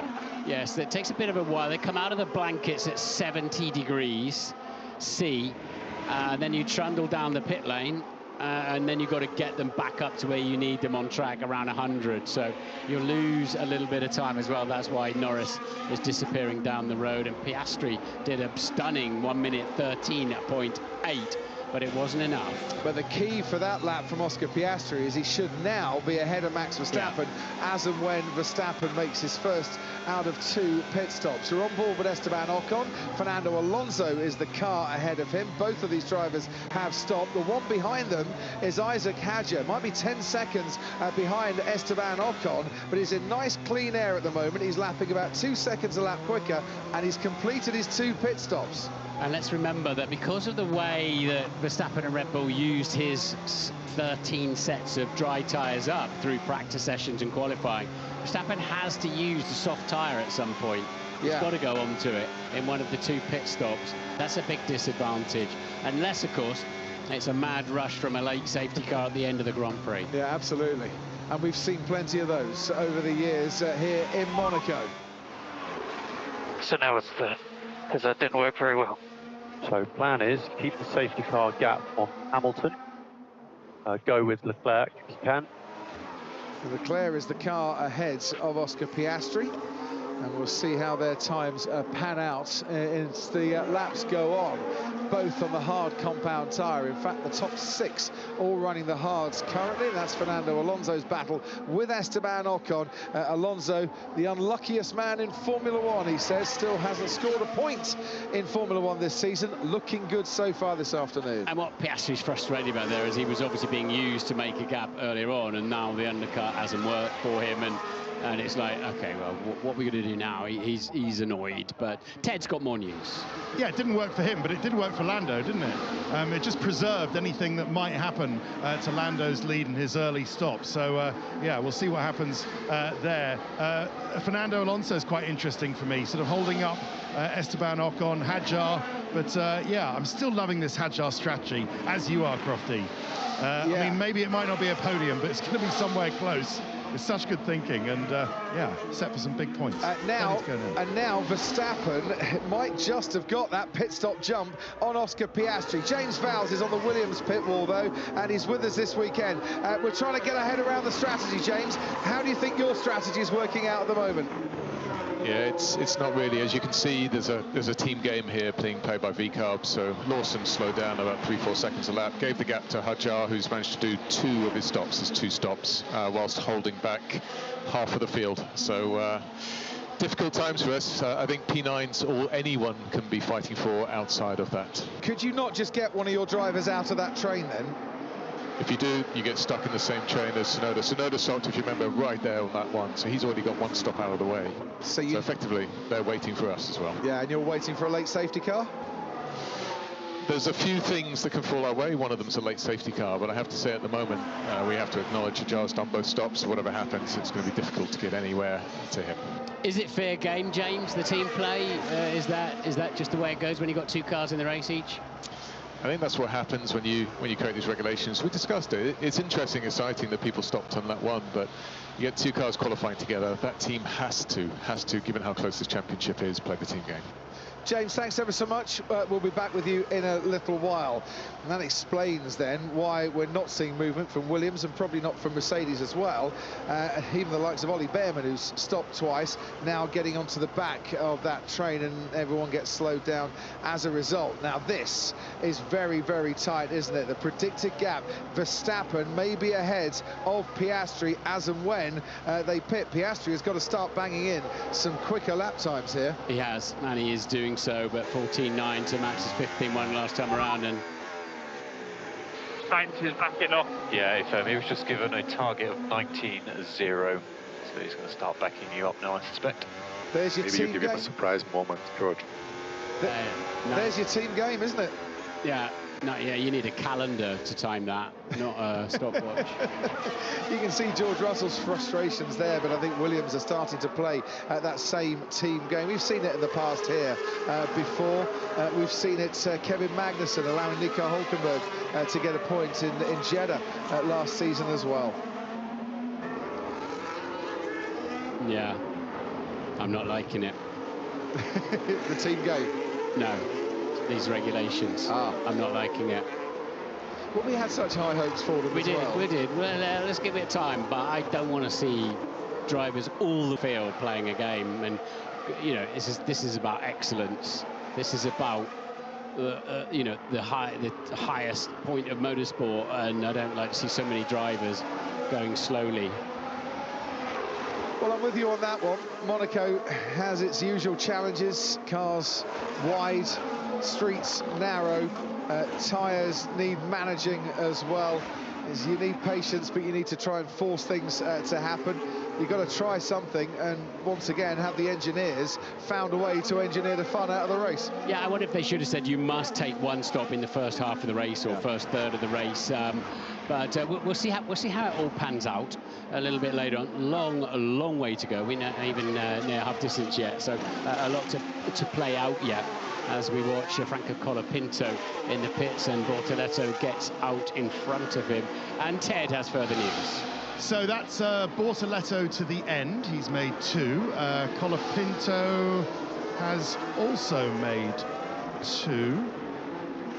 Yes, it takes a bit of a while. They come out of the blankets at 70 degrees C, then you trundle down the pit lane, and then you've got to get them back up to where you need them on track around 100. So you'll lose a little bit of time as well. That's why Norris is disappearing down the road, and Piastri did a stunning 1 minute 13.8 but it wasn't enough. But the key for that lap from Oscar Piastri is he should now be ahead of Max Verstappen as and when Verstappen makes his first out of 2 pit stops. We're on board with Esteban Ocon. Fernando Alonso is the car ahead of him. Both of these drivers have stopped. The one behind them is Isaac Hadjar. Might be 10 seconds behind Esteban Ocon, but he's in nice clean air at the moment. He's lapping about 2 seconds a lap quicker, and he's completed his 2 pit stops. And let's remember that because of the way that Verstappen and Red Bull used his 13 sets of dry tyres up through practice sessions and qualifying, Verstappen has to use the soft tyre at some point. He's got to go onto it in one of the 2 pit stops. That's a big disadvantage. Unless, of course, it's a mad rush from a late safety car at the end of the Grand Prix. Yeah, absolutely. And we've seen plenty of those over the years here in Monaco. So now it's third, because that didn't work very well. So plan is keep the safety car gap on Hamilton. Go with Leclerc if you can. Leclerc is the car ahead of Oscar Piastri, and we'll see how their times pan out as the laps go on, both on the hard compound tyre. In fact, the top 6 all running the hards currently. That's Fernando Alonso's battle with Esteban Ocon. Alonso, the unluckiest man in Formula 1, he says, still hasn't scored a point in Formula 1 this season. Looking good so far this afternoon. And what Piastri's frustrated about there is he was obviously being used to make a gap earlier on, and now the undercut hasn't worked for him, and it's like, okay, well, what are we going to do now? He's annoyed, but Ted's got more news. Yeah, it didn't work for him, but it did work for Lando, didn't it? It just preserved anything that might happen to Lando's lead in his early stop. So, yeah, we'll see what happens there. Fernando Alonso is quite interesting for me, sort of holding up Esteban Ocon, Hadjar, but yeah, I'm still loving this Hadjar strategy, as you are, Crofty. I mean, maybe it might not be a podium, but it's going to be somewhere close. It's such good thinking, and yeah, set for some big points. Now Verstappen might just have got that pit stop jump on Oscar Piastri. James Vowles is on the Williams pit wall, though, and he's with us this weekend. We're trying to get our head around the strategy, James. How do you think your strategy is working out at the moment? Yeah, it's not really. As you can see, there's a team game here being played by VCARB. So Lawson slowed down about 3-4 seconds a lap, gave the gap to Hadjar, who's managed to do 2 of his stops, his 2 stops, whilst holding back half of the field. So difficult times for us. I think P9's all anyone can be fighting for outside of that. Could you not just get one of your drivers out of that train then? If you do, you get stuck in the same train as Tsunoda. Tsunoda stopped, if you remember, right there on that one, so he's already got 1 stop out of the way. So effectively, they're waiting for us as well. Yeah, and you're waiting for a late safety car? There's a few things that can fall our way. One of them's a late safety car, but I have to say at the moment, we have to acknowledge Hadjar's done both stops. Whatever happens, it's going to be difficult to get anywhere to him. Is it fair game, James, the team play? Is that just the way it goes when you've got 2 cars in the race each? I think that's what happens when you create these regulations. We discussed it. It's interesting, exciting that people stopped on lap 1, but you get 2 cars qualifying together. That team has to, given how close this championship is, play the team game. James, thanks ever so much. We'll be back with you in a little while. And that explains then why we're not seeing movement from Williams and probably not from Mercedes as well. Even the likes of Ollie Behrman, who's stopped twice, now getting onto the back of that train, and everyone gets slowed down as a result. Now this is very, very tight, isn't it? The predicted gap, Verstappen may be ahead of Piastri as and when they pit. Piastri has got to start banging in some quicker lap times here. He has, and he is doing so, but 14.9 to Max's 15.1 last time around, and Sainz is backing off. Yeah, if he was just given a target of 19.0, so he's going to start backing you up now, I suspect. There's your Maybe team you give him game. a surprise moment, George. There's your team game, isn't it? yeah, you need a calendar to time that, not a stopwatch. You can see George Russell's frustrations there, but I think Williams are starting to play that same team game. We've seen it in the past here before. We've seen it, Kevin Magnussen allowing Nico Hülkenberg to get a point in Jeddah last season as well. Yeah, I'm not liking it. The team game? No, these regulations. I'm not liking it. Well, we had such high hopes for them We did. Well, let's give it time, but I don't want to see drivers all the field playing a game. And you know, this is about excellence. This is about you know, the highest point of motorsport, and I don't like to see so many drivers going slowly. Well, I'm with you on that one. Monaco has its usual challenges. Cars wide, streets narrow, tyres need managing as well. You need patience, but you need to try and force things to happen. You've got to try something, and once again, have the engineers found a way to engineer the fun out of the race. Yeah, I wonder if they should have said you must take one stop in the first half of the race or first third of the race. But we'll see how it all pans out a little bit later on. A long way to go. We're not even near half distance yet, so a lot to play out yet, as we watch Franco Colapinto in the pits and Bortoletto gets out in front of him. And Ted has further news. So that's Bortoletto to the end. He's made 2. Colapinto has also made 2.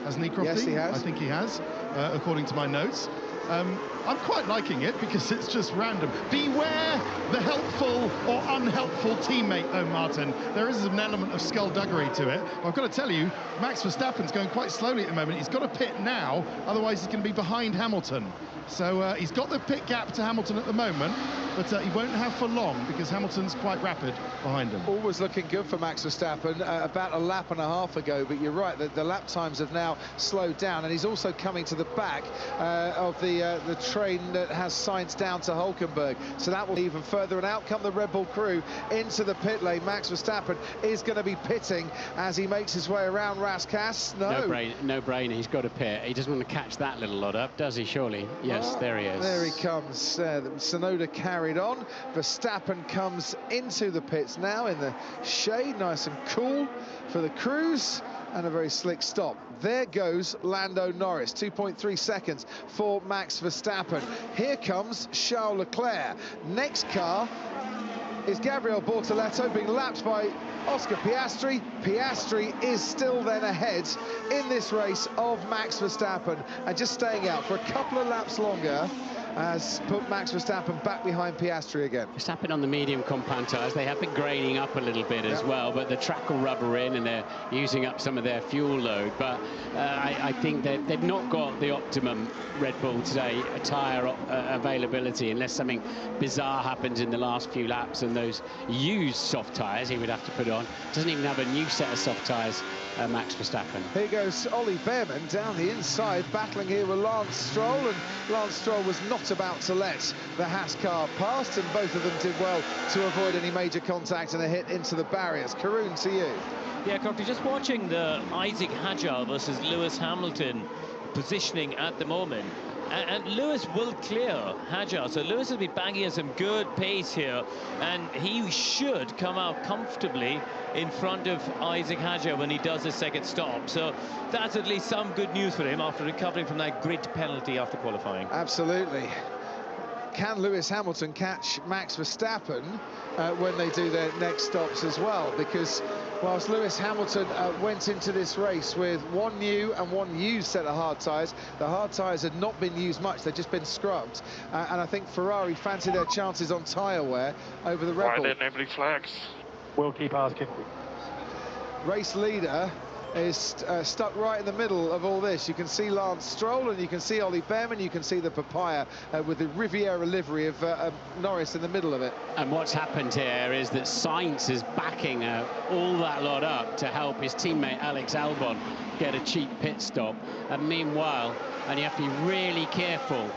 Hasn't he, Crofty? Yes, he has. I think he has, according to my notes. I'm quite liking it because it's just random. Beware the helpful or unhelpful teammate, though, Martin. There is an element of skullduggery to it. I've got to tell you, Max Verstappen's going quite slowly at the moment. He's got to pit now, otherwise he's going to be behind Hamilton. So he's got the pit gap to Hamilton at the moment, but he won't have for long because Hamilton's quite rapid behind him. Always looking good for Max Verstappen, about a lap and a half ago, but you're right, the lap times have now slowed down, and he's also coming to the back of the train that has Sainz down to Hulkenberg, so that will be even further, and out come the Red Bull crew into the pit lane. Max Verstappen is going to be pitting as he makes his way around Rascasse. No brainer, he's got to pit. He doesn't want to catch that little lot up, does he, surely? Yes, there he is. There he comes. Tsunoda carried on. Verstappen comes into the pits now in the shade, nice and cool for the cruise, and a very slick stop. There goes Lando Norris, 2.3 seconds for Max Verstappen. Here comes Charles Leclerc. Next car is Gabriel Bortoletto, being lapped by Oscar Piastri. Piastri is still then ahead in this race of Max Verstappen, and just staying out for a couple of laps longer has put Max Verstappen back behind Piastri again. Verstappen on the medium compound tyres, they have been graining up a little bit as well, but the track will rubber in and they're using up some of their fuel load. But I think that they've not got the optimum Red Bull today, tyre availability, unless something bizarre happens in the last few laps, and those used soft tyres he would have to put on. Doesn't even have a new set of soft tyres, Max Verstappen. Here goes Ollie Behrman down the inside, battling here with Lance Stroll, and Lance Stroll was not about to let the Haas car past, and both of them did well to avoid any major contact and a hit into the barriers. Karun, to you. Yeah, Crofty, just watching the Isaac Hadjar versus Lewis Hamilton positioning at the moment, and Lewis will clear Hadjar, so Lewis will be banging at some good pace here, and he should come out comfortably in front of Isaac Hadjar when he does his second stop. So that's at least some good news for him after recovering from that grid penalty after qualifying. Absolutely. Can Lewis Hamilton catch Max Verstappen when they do their next stops as well? Because whilst Lewis Hamilton went into this race with one new and one used set of hard tyres, the hard tyres had not been used much, they'd just been scrubbed. And I think Ferrari fancied their chances on tyre wear over the Red Bull. Why didn't flags? We'll keep asking. Race leader is stuck right in the middle of all this. You can see Lance Stroll and you can see Ollie Behrman, you can see the papaya with the Riviera livery of Norris in the middle of it. And what's happened here is that Sainz is backing all that lot up to help his teammate Alex Albon get a cheap pit stop. And meanwhile, and you have to be really careful.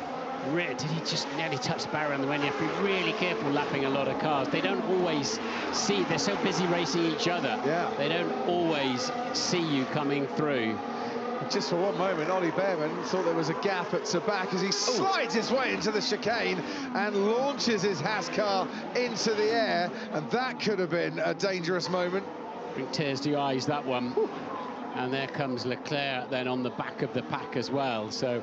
Did he just nearly touch the barrier on the way? You have to be really careful lapping a lot of cars. They don't always see, they're so busy racing each other. Yeah. They don't always see you coming through. Just for one moment, Ollie Behrman thought there was a gap at the back as he slides his way into the chicane and launches his Haas car into the air, and that could have been a dangerous moment. Bring tears to your eyes, that one. Whew. And there comes Leclerc then on the back of the pack as well. So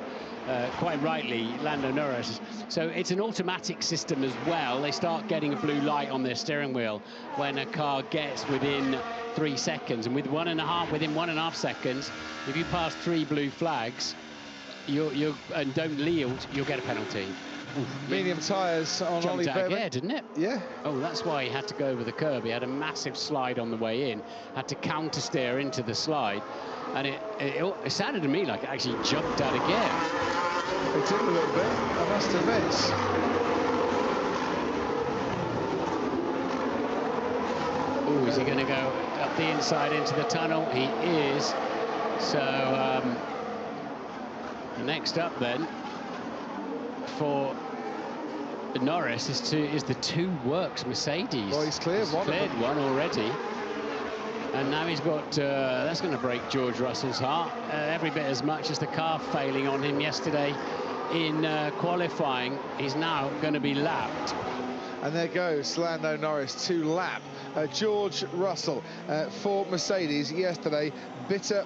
quite rightly, Lando Norris. So it's an automatic system as well. They start getting a blue light on their steering wheel when a car gets within 3 seconds. And within 1.5 seconds, if you pass 3 blue flags and don't yield, you'll get a penalty. Medium tyres on Ollie Jumped out Bevan. again, didn't it? Yeah. Oh, that's why he had to go over the curb. He had a massive slide on the way in, had to counter steer into the slide, and it sounded to me like it actually jumped out again. It did a little bit, I must admit. Oh, is he going to go up the inside into the tunnel? He is. So next up then for Norris is the two works Mercedes. Well, he's cleared one already. And now he's got, that's going to break George Russell's heart, every bit as much as the car failing on him yesterday in qualifying. He's now going to be lapped. And there goes Lando Norris to lap George Russell for Mercedes yesterday. Bitter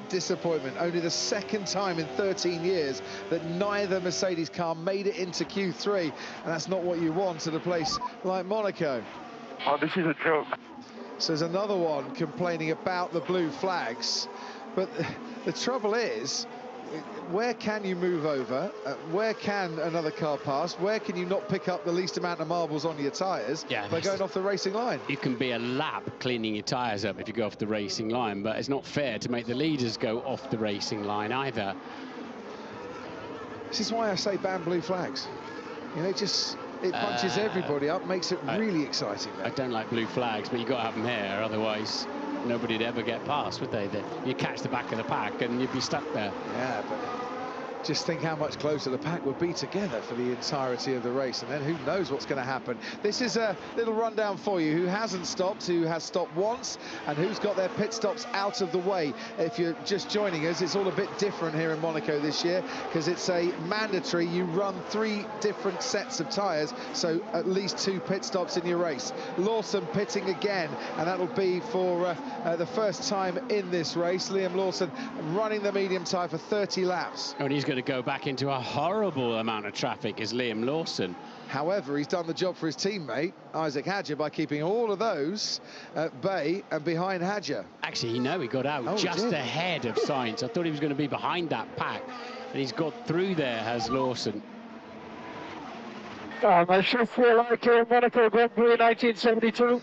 disappointment. Only the second time in 13 years that neither Mercedes car made it into Q3, and that's not what you want at a place like Monaco. Oh, this is a joke. So there's another one complaining about the blue flags, but the trouble is, where can you move over? Where can another car pass? Where can you not pick up the least amount of marbles on your tyres by going off the racing line? You can be a lap cleaning your tyres up if you go off the racing line, but it's not fair to make the leaders go off the racing line either. This is why I say ban blue flags. You know, it punches everybody up, makes it really exciting. I don't like blue flags, but you've got to have them here, otherwise nobody'd ever get past, would they? You catch the back of the pack and you'd be stuck there. Yeah, but just think how much closer the pack would be together for the entirety of the race, and then who knows what's going to happen. This is a little rundown for you: who hasn't stopped, who has stopped once, and who's got their pit stops out of the way. If you're just joining us, it's all a bit different here in Monaco this year, because it's a mandatory, you run 3 different sets of tyres, so at least 2 pit stops in your race. Lawson pitting again, and that'll be for the first time in this race. Liam Lawson running the medium tyre for 30 laps. Oh, and he's going to go back into a horrible amount of traffic as Liam Lawson. However, he's done the job for his teammate, Isaac Hadjar, by keeping all of those at bay and behind Hadjar. Actually, no, he got out just ahead of Sainz. I thought he was going to be behind that pack, and he's got through there, has Lawson. I sure feel like Monaco Grand Prix 1972.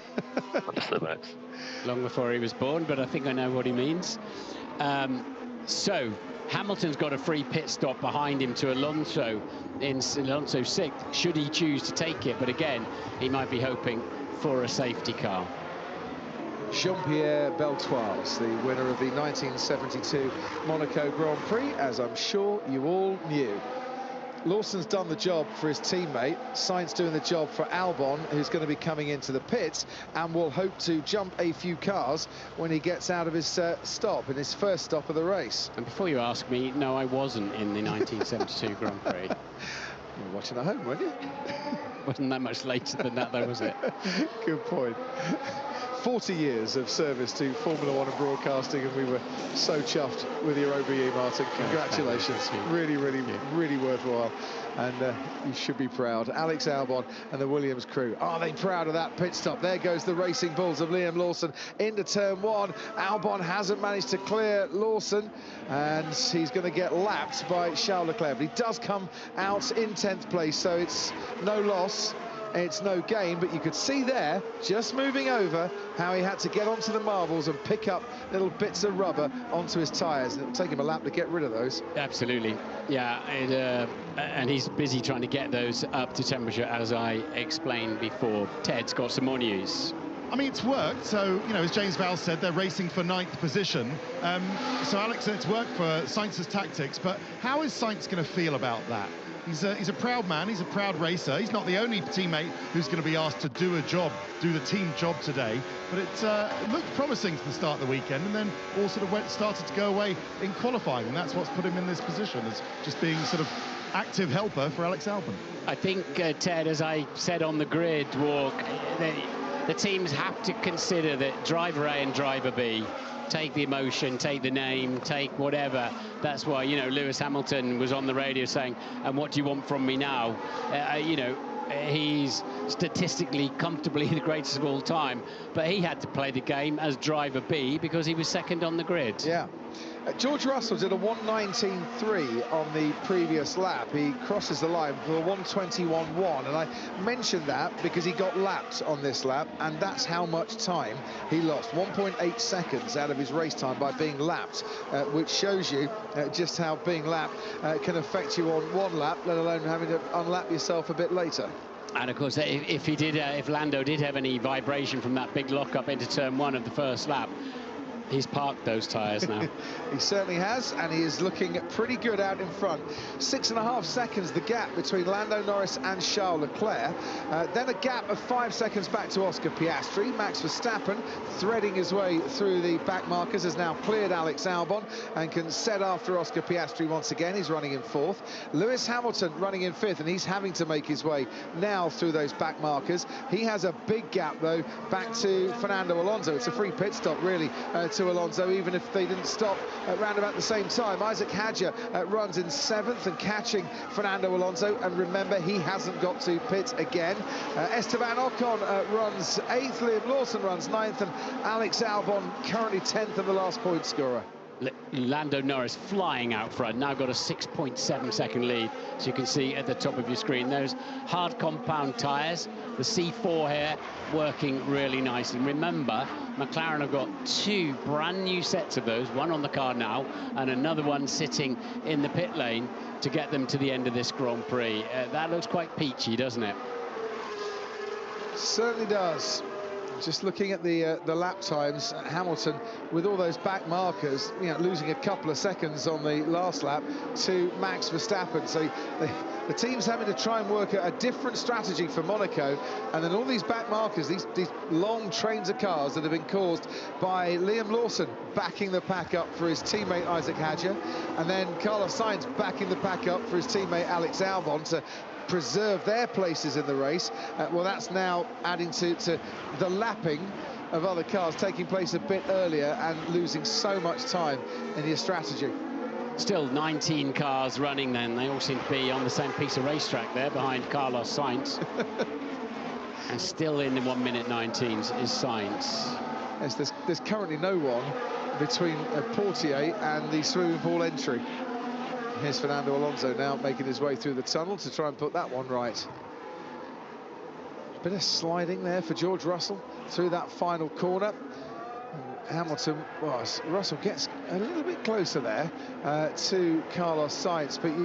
Long before he was born, but I think I know what he means. So Hamilton's got a free pit stop behind him to Alonso in Alonso 6th, should he choose to take it, but again he might be hoping for a safety car. Jean-Pierre Beltoise, the winner of the 1972 Monaco Grand Prix, as I'm sure you all knew. Lawson's done the job for his teammate. Sainz doing the job for Albon, who's going to be coming into the pits and will hope to jump a few cars when he gets out of his stop, in his first stop of the race. And before you ask me, no, I wasn't in the 1972 Grand Prix. You were watching at home, weren't you? Wasn't that much later than that, though, was it? Good point. 40 years of service to Formula 1 and broadcasting, and we were so chuffed with your OBE, Martin. Congratulations. Really worthwhile. And you should be proud. Alex Albon and the Williams crew, are they proud of that pit stop? There goes the Racing Bulls of Liam Lawson into turn 1. Albon hasn't managed to clear Lawson, and he's going to get lapped by Charles Leclerc. But he does come out in 10th place, so it's no loss. It's no gain, but you could see there, just moving over, how he had to get onto the marbles and pick up little bits of rubber onto his tyres. It'll take him a lap to get rid of those. Absolutely, yeah, and he's busy trying to get those up to temperature, as I explained before. Ted's got some more news. I mean, it's worked. So, you know, as James Vowles said, they're racing for 9th position. So, Alex, it's worked for Sainz's tactics, but how is Sainz going to feel about that? He's a proud man, he's a proud racer. He's not the only teammate who's going to be asked to do the team job today. But it looked promising to the start of the weekend, and then all sort of started to go away in qualifying, and that's what's put him in this position, as just being sort of active helper for Alex Albon. I think, Ted, as I said on the grid walk, the teams have to consider that driver A and driver B take the emotion, take the name, take whatever. That's why, you know, Lewis Hamilton was on the radio saying, and what do you want from me now? You know, he's statistically comfortably the greatest of all time, but he had to play the game as driver B because he was second on the grid. Yeah, George Russell did a 1:19.3 on the previous lap. He crosses the line for a 1:21.1, and I mentioned that because he got lapped on this lap, and that's how much time he lost. 1.8 seconds out of his race time by being lapped, which shows you just how being lapped can affect you on one lap, let alone having to unlap yourself a bit later. And of course, if Lando did have any vibration from that big lock-up into turn 1 of the first lap, he's parked those tyres now. He certainly has, and he is looking pretty good out in front. 6.5 seconds the gap between Lando Norris and Charles Leclerc. Then a gap of 5 seconds back to Oscar Piastri. Max Verstappen, threading his way through the back markers, has now cleared Alex Albon and can set after Oscar Piastri once again. He's running in 4th. Lewis Hamilton running in 5th, and he's having to make his way now through those back markers. He has a big gap, though, back to Fernando Alonso. It's a free pit stop, really, to Alonso, even if they didn't stop at round about the same time. Isaac Hadjar runs in 7th and catching Fernando Alonso, and remember, he hasn't got to pit again. Esteban Ocon runs 8th, Liam Lawson runs 9th, and Alex Albon currently 10th and the last point scorer. Lando Norris flying out front, now got a 6.7 second lead, so you can see at the top of your screen those hard compound tyres, the C4 here working really nicely. Remember, McLaren have got 2 brand new sets of those, one on the car now and another one sitting in the pit lane to get them to the end of this Grand Prix. That looks quite peachy, doesn't it? Certainly does. Just looking at the lap times, Hamilton with all those back markers, you know, losing a couple of seconds on the last lap to Max Verstappen. So the team's having to try and work a different strategy for Monaco, and then all these back markers, these long trains of cars that have been caused by Liam Lawson backing the pack up for his teammate Isaac Hadjar, and then Carlos Sainz backing the pack up for his teammate Alex Albon to preserve their places in the race. Well, that's now adding to the lapping of other cars taking place a bit earlier and losing so much time in your strategy. Still 19 cars running then. They all seem to be on the same piece of racetrack there behind Carlos Sainz. And still in the 1:19 is Sainz. Yes, there's currently no one between Portier and the swimming pool entry. Here's Fernando Alonso now making his way through the tunnel to try and put that one right. Bit of sliding there for George Russell through that final corner. Hamilton, well, Russell gets a little bit closer there to Carlos Sainz, but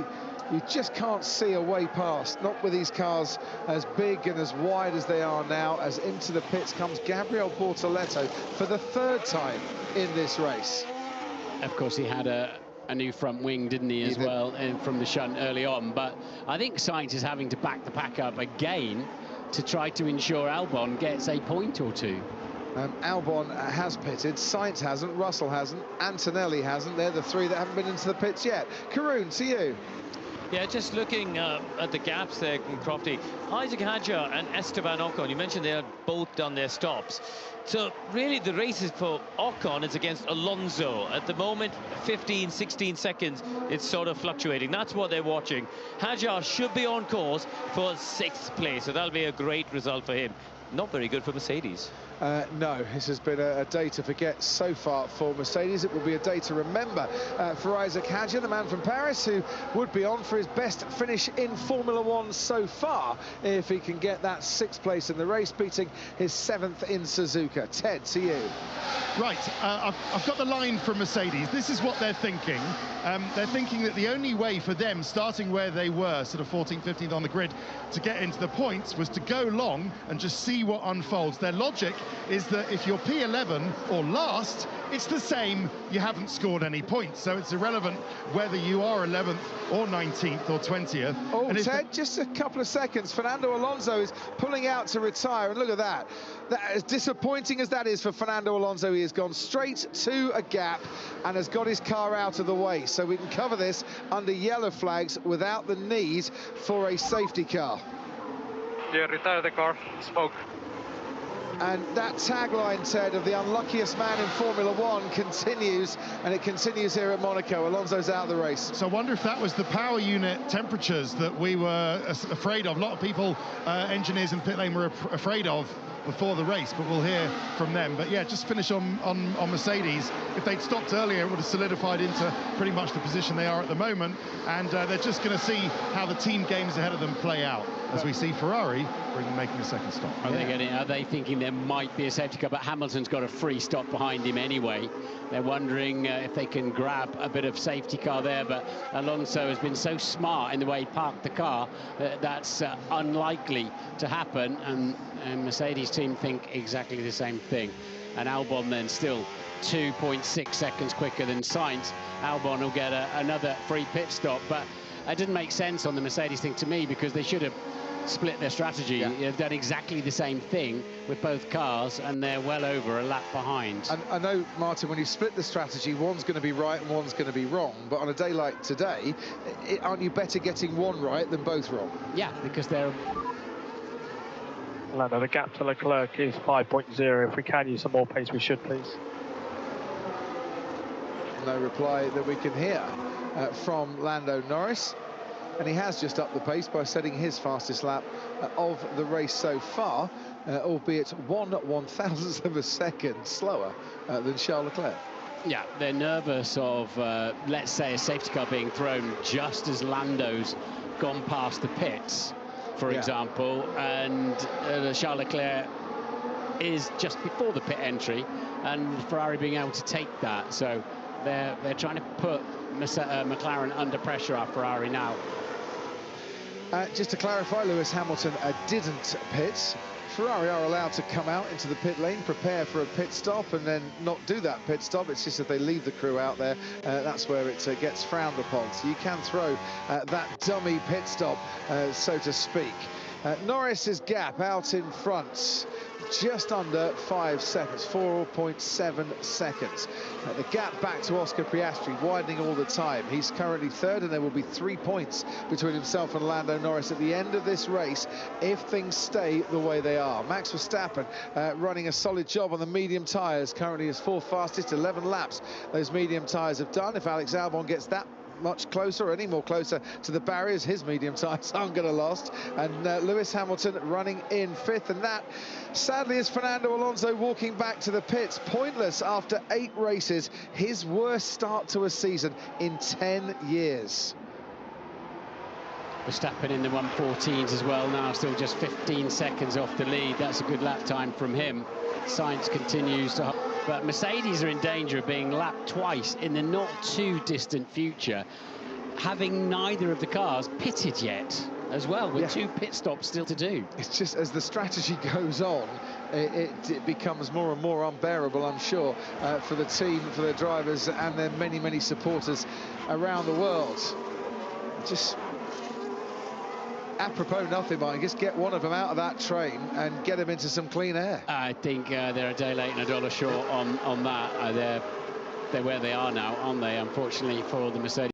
you just can't see a way past, not with these cars as big and as wide as they are now, as into the pits comes Gabriel Bortoleto for the 3rd time in this race. Of course, he had a new front wing, didn't he, as well, and from the shunt early on. But I think Sainz is having to back the pack up again to try to ensure Albon gets a point or 2. Albon has pitted, Sainz hasn't, Russell hasn't, Antonelli hasn't. They're the 3 that haven't been into the pits yet. Karun, to you. Yeah, just looking at the gaps there, Crofty. Isaac Hadjar and Esteban Ocon, you mentioned they had both done their stops. So really the race is for Ocon is against Alonso. At the moment, 15, 16 seconds, it's sort of fluctuating. That's what they're watching. Hadjar should be on course for 6th place, so that'll be a great result for him. Not very good for Mercedes. No, this has been a day to forget so far for Mercedes. It will be a day to remember for Isaac Hadjar, the man from Paris, who would be on for his best finish in Formula One so far if he can get that 6th place in the race, beating his 7th in Suzuka. Ted, to you. Right, I've got the line from Mercedes. This is what they're thinking. They're thinking that the only way for them, starting where they were, sort of 14th, 15th on the grid, to get into the points was to go long and just see what unfolds. Their logic is that if you're P11 or last, it's the same, you haven't scored any points, so it's irrelevant whether you are 11th or 19th or 20th. Oh, and Ted, just a couple of seconds. Fernando Alonso is pulling out to retire, and look at that. That, as disappointing as that is for Fernando Alonso, he has gone straight to a gap and has got his car out of the way. So we can cover this under yellow flags without the need for a safety car. Yeah, retire the car, smoke. And that tagline, Ted, of the unluckiest man in Formula One continues, and it continues here at Monaco. Alonso's out of the race. So I wonder if that was the power unit temperatures that we were afraid of. A lot of people, engineers in pit lane, were afraid of before the race, but we'll hear from them. But yeah, just finish on Mercedes. If they'd stopped earlier, it would have solidified into pretty much the position they are at the moment, and they're just going to see how the team games ahead of them play out, as we see Ferrari making a second stop. Are they thinking there might be a safety car, but Hamilton's got a free stop behind him anyway. They're wondering if they can grab a bit of safety car there, but Alonso has been so smart in the way he parked the car that that's unlikely to happen, and Mercedes team think exactly the same thing. And Albon then still 2.6 seconds quicker than Sainz. Albon will get another free pit stop, but it didn't make sense on the Mercedes thing to me, because they should have split their strategy. Yeah. They've done exactly the same thing with both cars, and they're well over a lap behind. And I know, Martin, when you split the strategy, one's going to be right and one's going to be wrong, but on a day like today, aren't you better getting one right than both wrong? Yeah, because they're... Lando, the gap to Leclerc is 5.0. If we can use some more pace, we should, please. No reply that we can hear from Lando Norris, and he has just upped the pace by setting his fastest lap of the race so far, albeit 1/1000th of a second slower than Charles Leclerc. Yeah, they're nervous of, let's say, a safety car being thrown just as Lando's gone past the pits, for example, and Charles Leclerc is just before the pit entry, and Ferrari being able to take that. So they're trying to put McLaren under pressure at Ferrari now. Just to clarify, Lewis Hamilton didn't pit. Ferrari are allowed to come out into the pit lane, prepare for a pit stop, and then not do that pit stop. It's just if they leave the crew out there, that's where it gets frowned upon. So you can throw that dummy pit stop, so to speak. Norris's gap out in front, just under 5 seconds, 4.7 seconds. The gap back to Oscar Piastri widening all the time. He's currently third, and there will be 3 points between himself and Lando Norris at the end of this race if things stay the way they are. Max Verstappen running a solid job on the medium tyres, currently his fourth fastest, 11 laps those medium tyres have done. If Alex Albon gets that much closer, or any more closer to the barriers, his medium tyres aren't going to last. And Lewis Hamilton running in fifth, and that sadly is Fernando Alonso walking back to the pits. Pointless after 8 races, his worst start to a season in 10 years. Verstappen in the 1:14s as well now, still just 15 seconds off the lead. That's a good lap time from him. Sainz continues to... But Mercedes are in danger of being lapped twice in the not too distant future, having neither of the cars pitted yet as well, with 2 pit stops still to do. It's just, as the strategy goes on, it becomes more and more unbearable, I'm sure, for the team, for their drivers, and their many, many supporters around the world. Just apropos nothing, Mike, just get one of them out of that train and get them into some clean air. I think they're a day late and a dollar short on that. They're where they are now, aren't they, unfortunately, for the Mercedes.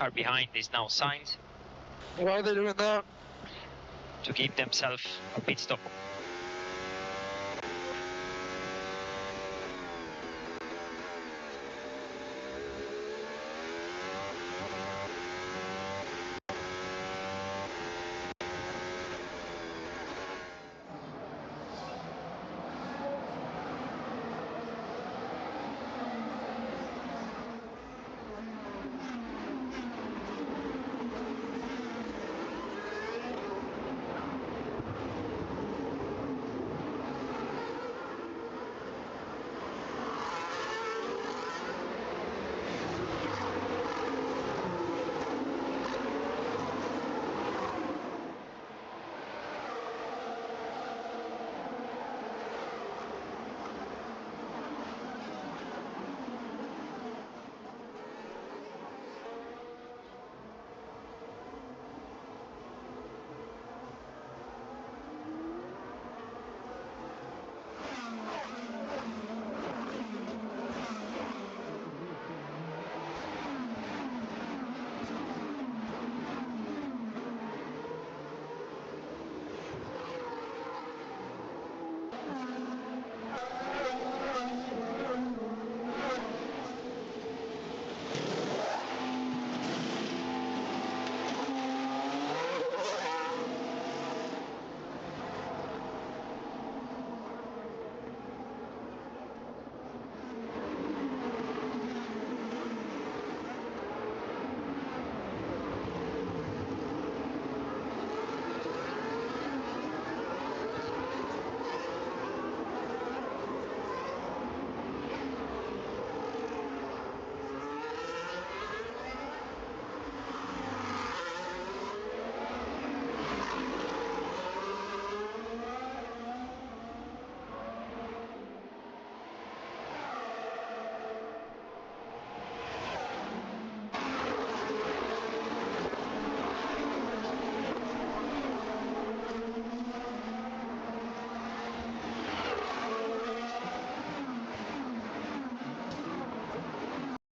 car behind is now signed. Why are they doing that? To give themselves a pit stop.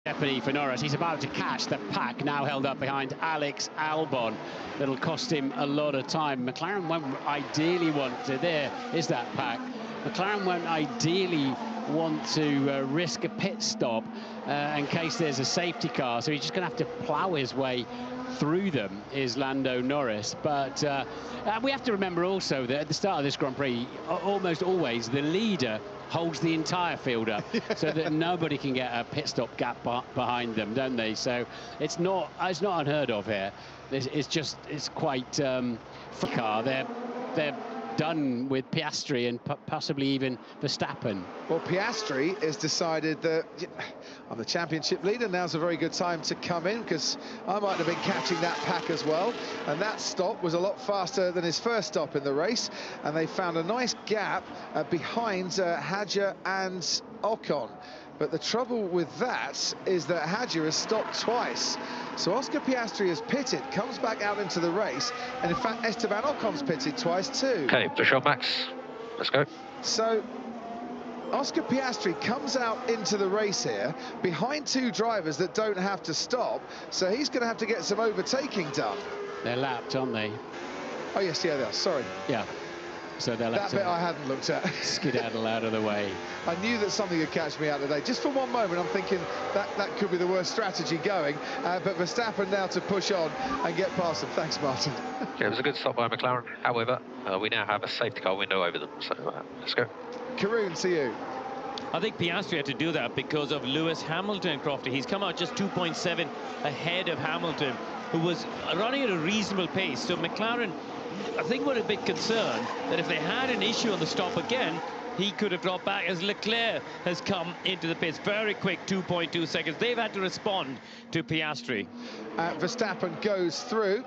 Jeopardy for Norris. He's about to catch the pack now held up behind Alex Albon. That'll cost him a lot of time. McLaren won't ideally want to, there is that pack. McLaren won't ideally want to risk a pit stop in case there's a safety car, so he's just going to have to plough his way through them, is Lando Norris. But we have to remember also that at the start of this Grand Prix, almost always the leader holds the entire field up so that nobody can get a pit stop gap behind them, don't they? So it's not unheard of here. It's quite car. They're done with Piastri and possibly even Verstappen. Well, Piastri has decided that I'm the championship leader, now's a very good time to come in, because I might have been catching that pack as well. And that stop was a lot faster than his first stop in the race, and they found a nice gap behind Hadjar and Ocon. But the trouble with that is that Hadjar has stopped twice. So Oscar Piastri has pitted, comes back out into the race, and in fact Esteban Ocon's pitted twice too. Okay, push on, Max. Let's go. So Oscar Piastri comes out into the race here behind two drivers that don't have to stop, so he's going to have to get some overtaking done. They're lapped, aren't they? Oh yes, yeah, they are. Sorry. Yeah. So they'll have that bit I hadn't looked at. Skedaddle out of the way. I knew that something would catch me out today. Just for one moment, I'm thinking that could be the worst strategy going. But Verstappen now to push on and get past them. Thanks, Martin. Okay, it was a good stop by McLaren. However, we now have a safety car window over them. So let's go. Karoon, to you. I think Piastri had to do that because of Lewis Hamilton, Crofty. He's come out just 2.7 ahead of Hamilton, who was running at a reasonable pace. So McLaren, I think, were a bit concerned that if they had an issue on the stop again, he could have dropped back, as Leclerc has come into the pits. Very quick, 2.2 seconds. They've had to respond to Piastri. Verstappen goes through,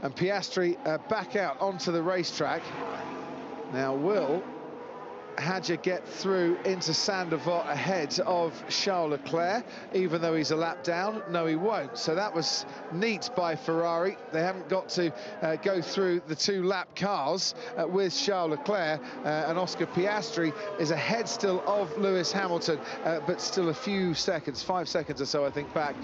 and Piastri back out onto the racetrack. Now, will Hadjar get through into Saint-Devote ahead of Charles Leclerc, even though he's a lap down? No, he won't. So that was neat by Ferrari. They haven't got to go through the 2-lap cars with Charles Leclerc, and Oscar Piastri is ahead still of Lewis Hamilton, but still a few seconds, 5 seconds or so, I think, back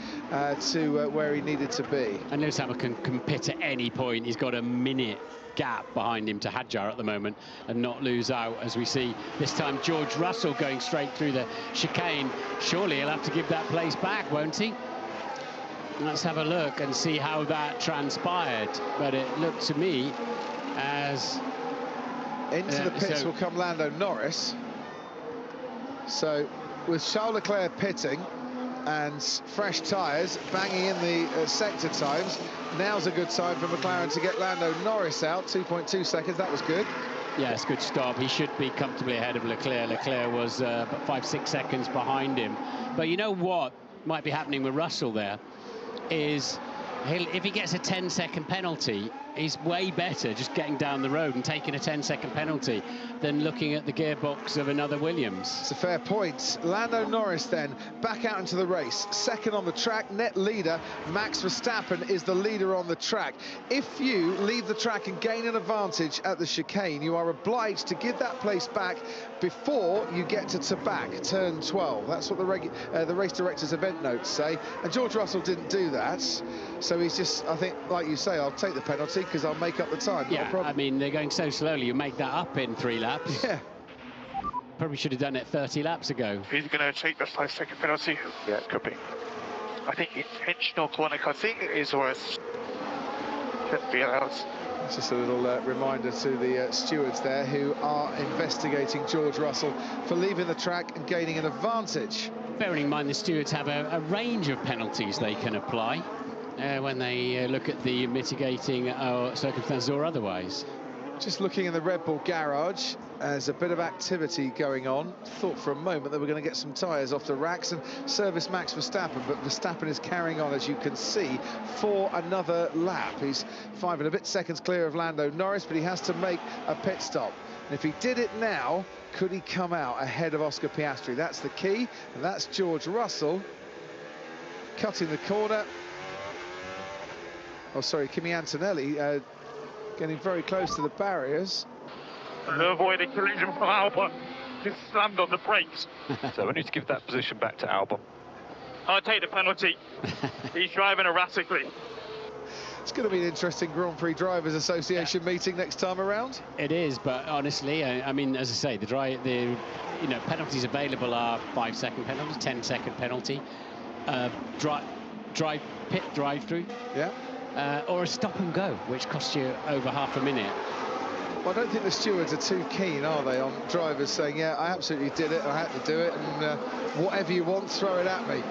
to where he needed to be. And Lewis Hamilton can pit at any point. He's got a minute gap behind him to Hadjar at the moment and not lose out, as we see this time George Russell going straight through the chicane. Surely he'll have to give that place back, won't he? Let's have a look and see how that transpired. But it looked to me as... Into the pits will come Lando Norris. So with Charles Leclerc pitting and fresh tyres banging in the sector times, now's a good time for McLaren to get Lando Norris out. 2.2 seconds, that was good. Yes, good stop. He should be comfortably ahead of Leclerc. Leclerc was about 5-6 seconds behind him. But you know what might be happening with Russell there is if he gets a 10-second penalty, he's way better just getting down the road and taking a 10-second penalty than looking at the gearbox of another Williams. It's a fair point. Lando Norris then back out into the race, second on the track, net leader. Max Verstappen is the leader on the track. If you leave the track and gain an advantage at the chicane, you are obliged to give that place back before you get to Tabac, turn 12. That's what the race director's event notes say, and George Russell didn't do that. So he's just, I think, like you say, I'll take the penalty because I'll make up the time. Yeah, I mean, they're going so slowly, you make that up in 3 laps. Yeah. Probably should have done it 30 laps ago. He's going to take the 5-second penalty. Yeah, it could be. I think intentional corner cutting is worse. Shouldn't be allowed. Just a little reminder to the stewards there who are investigating George Russell for leaving the track and gaining an advantage. Bearing in mind the stewards have a range of penalties they can apply when they look at the mitigating circumstances or otherwise. Just looking in the Red Bull garage, there's a bit of activity going on. Thought for a moment that we're going to get some tyres off the racks and service Max Verstappen, but Verstappen is carrying on, as you can see, for another lap. He's 5 and a bit seconds clear of Lando Norris, but he has to make a pit stop. And if he did it now, could he come out ahead of Oscar Piastri? That's the key, and that's George Russell cutting the corner. Oh, sorry, Kimi Antonelli getting very close to the barriers. Avoid a collision from Albon. Just slammed on the brakes. So we need to give that position back to Albon. I'll take the penalty. He's driving erratically. It's going to be an interesting Grand Prix Drivers Association meeting next time around. It is, but honestly, I mean, as I say, the penalties available are 5-second penalty, 10-second penalty, pit drive-through. Yeah. Or a stop and go, which costs you over half a minute. Well, I don't think the stewards are too keen, are they, on drivers saying, yeah, I absolutely did it, I had to do it, and whatever you want, throw it at me.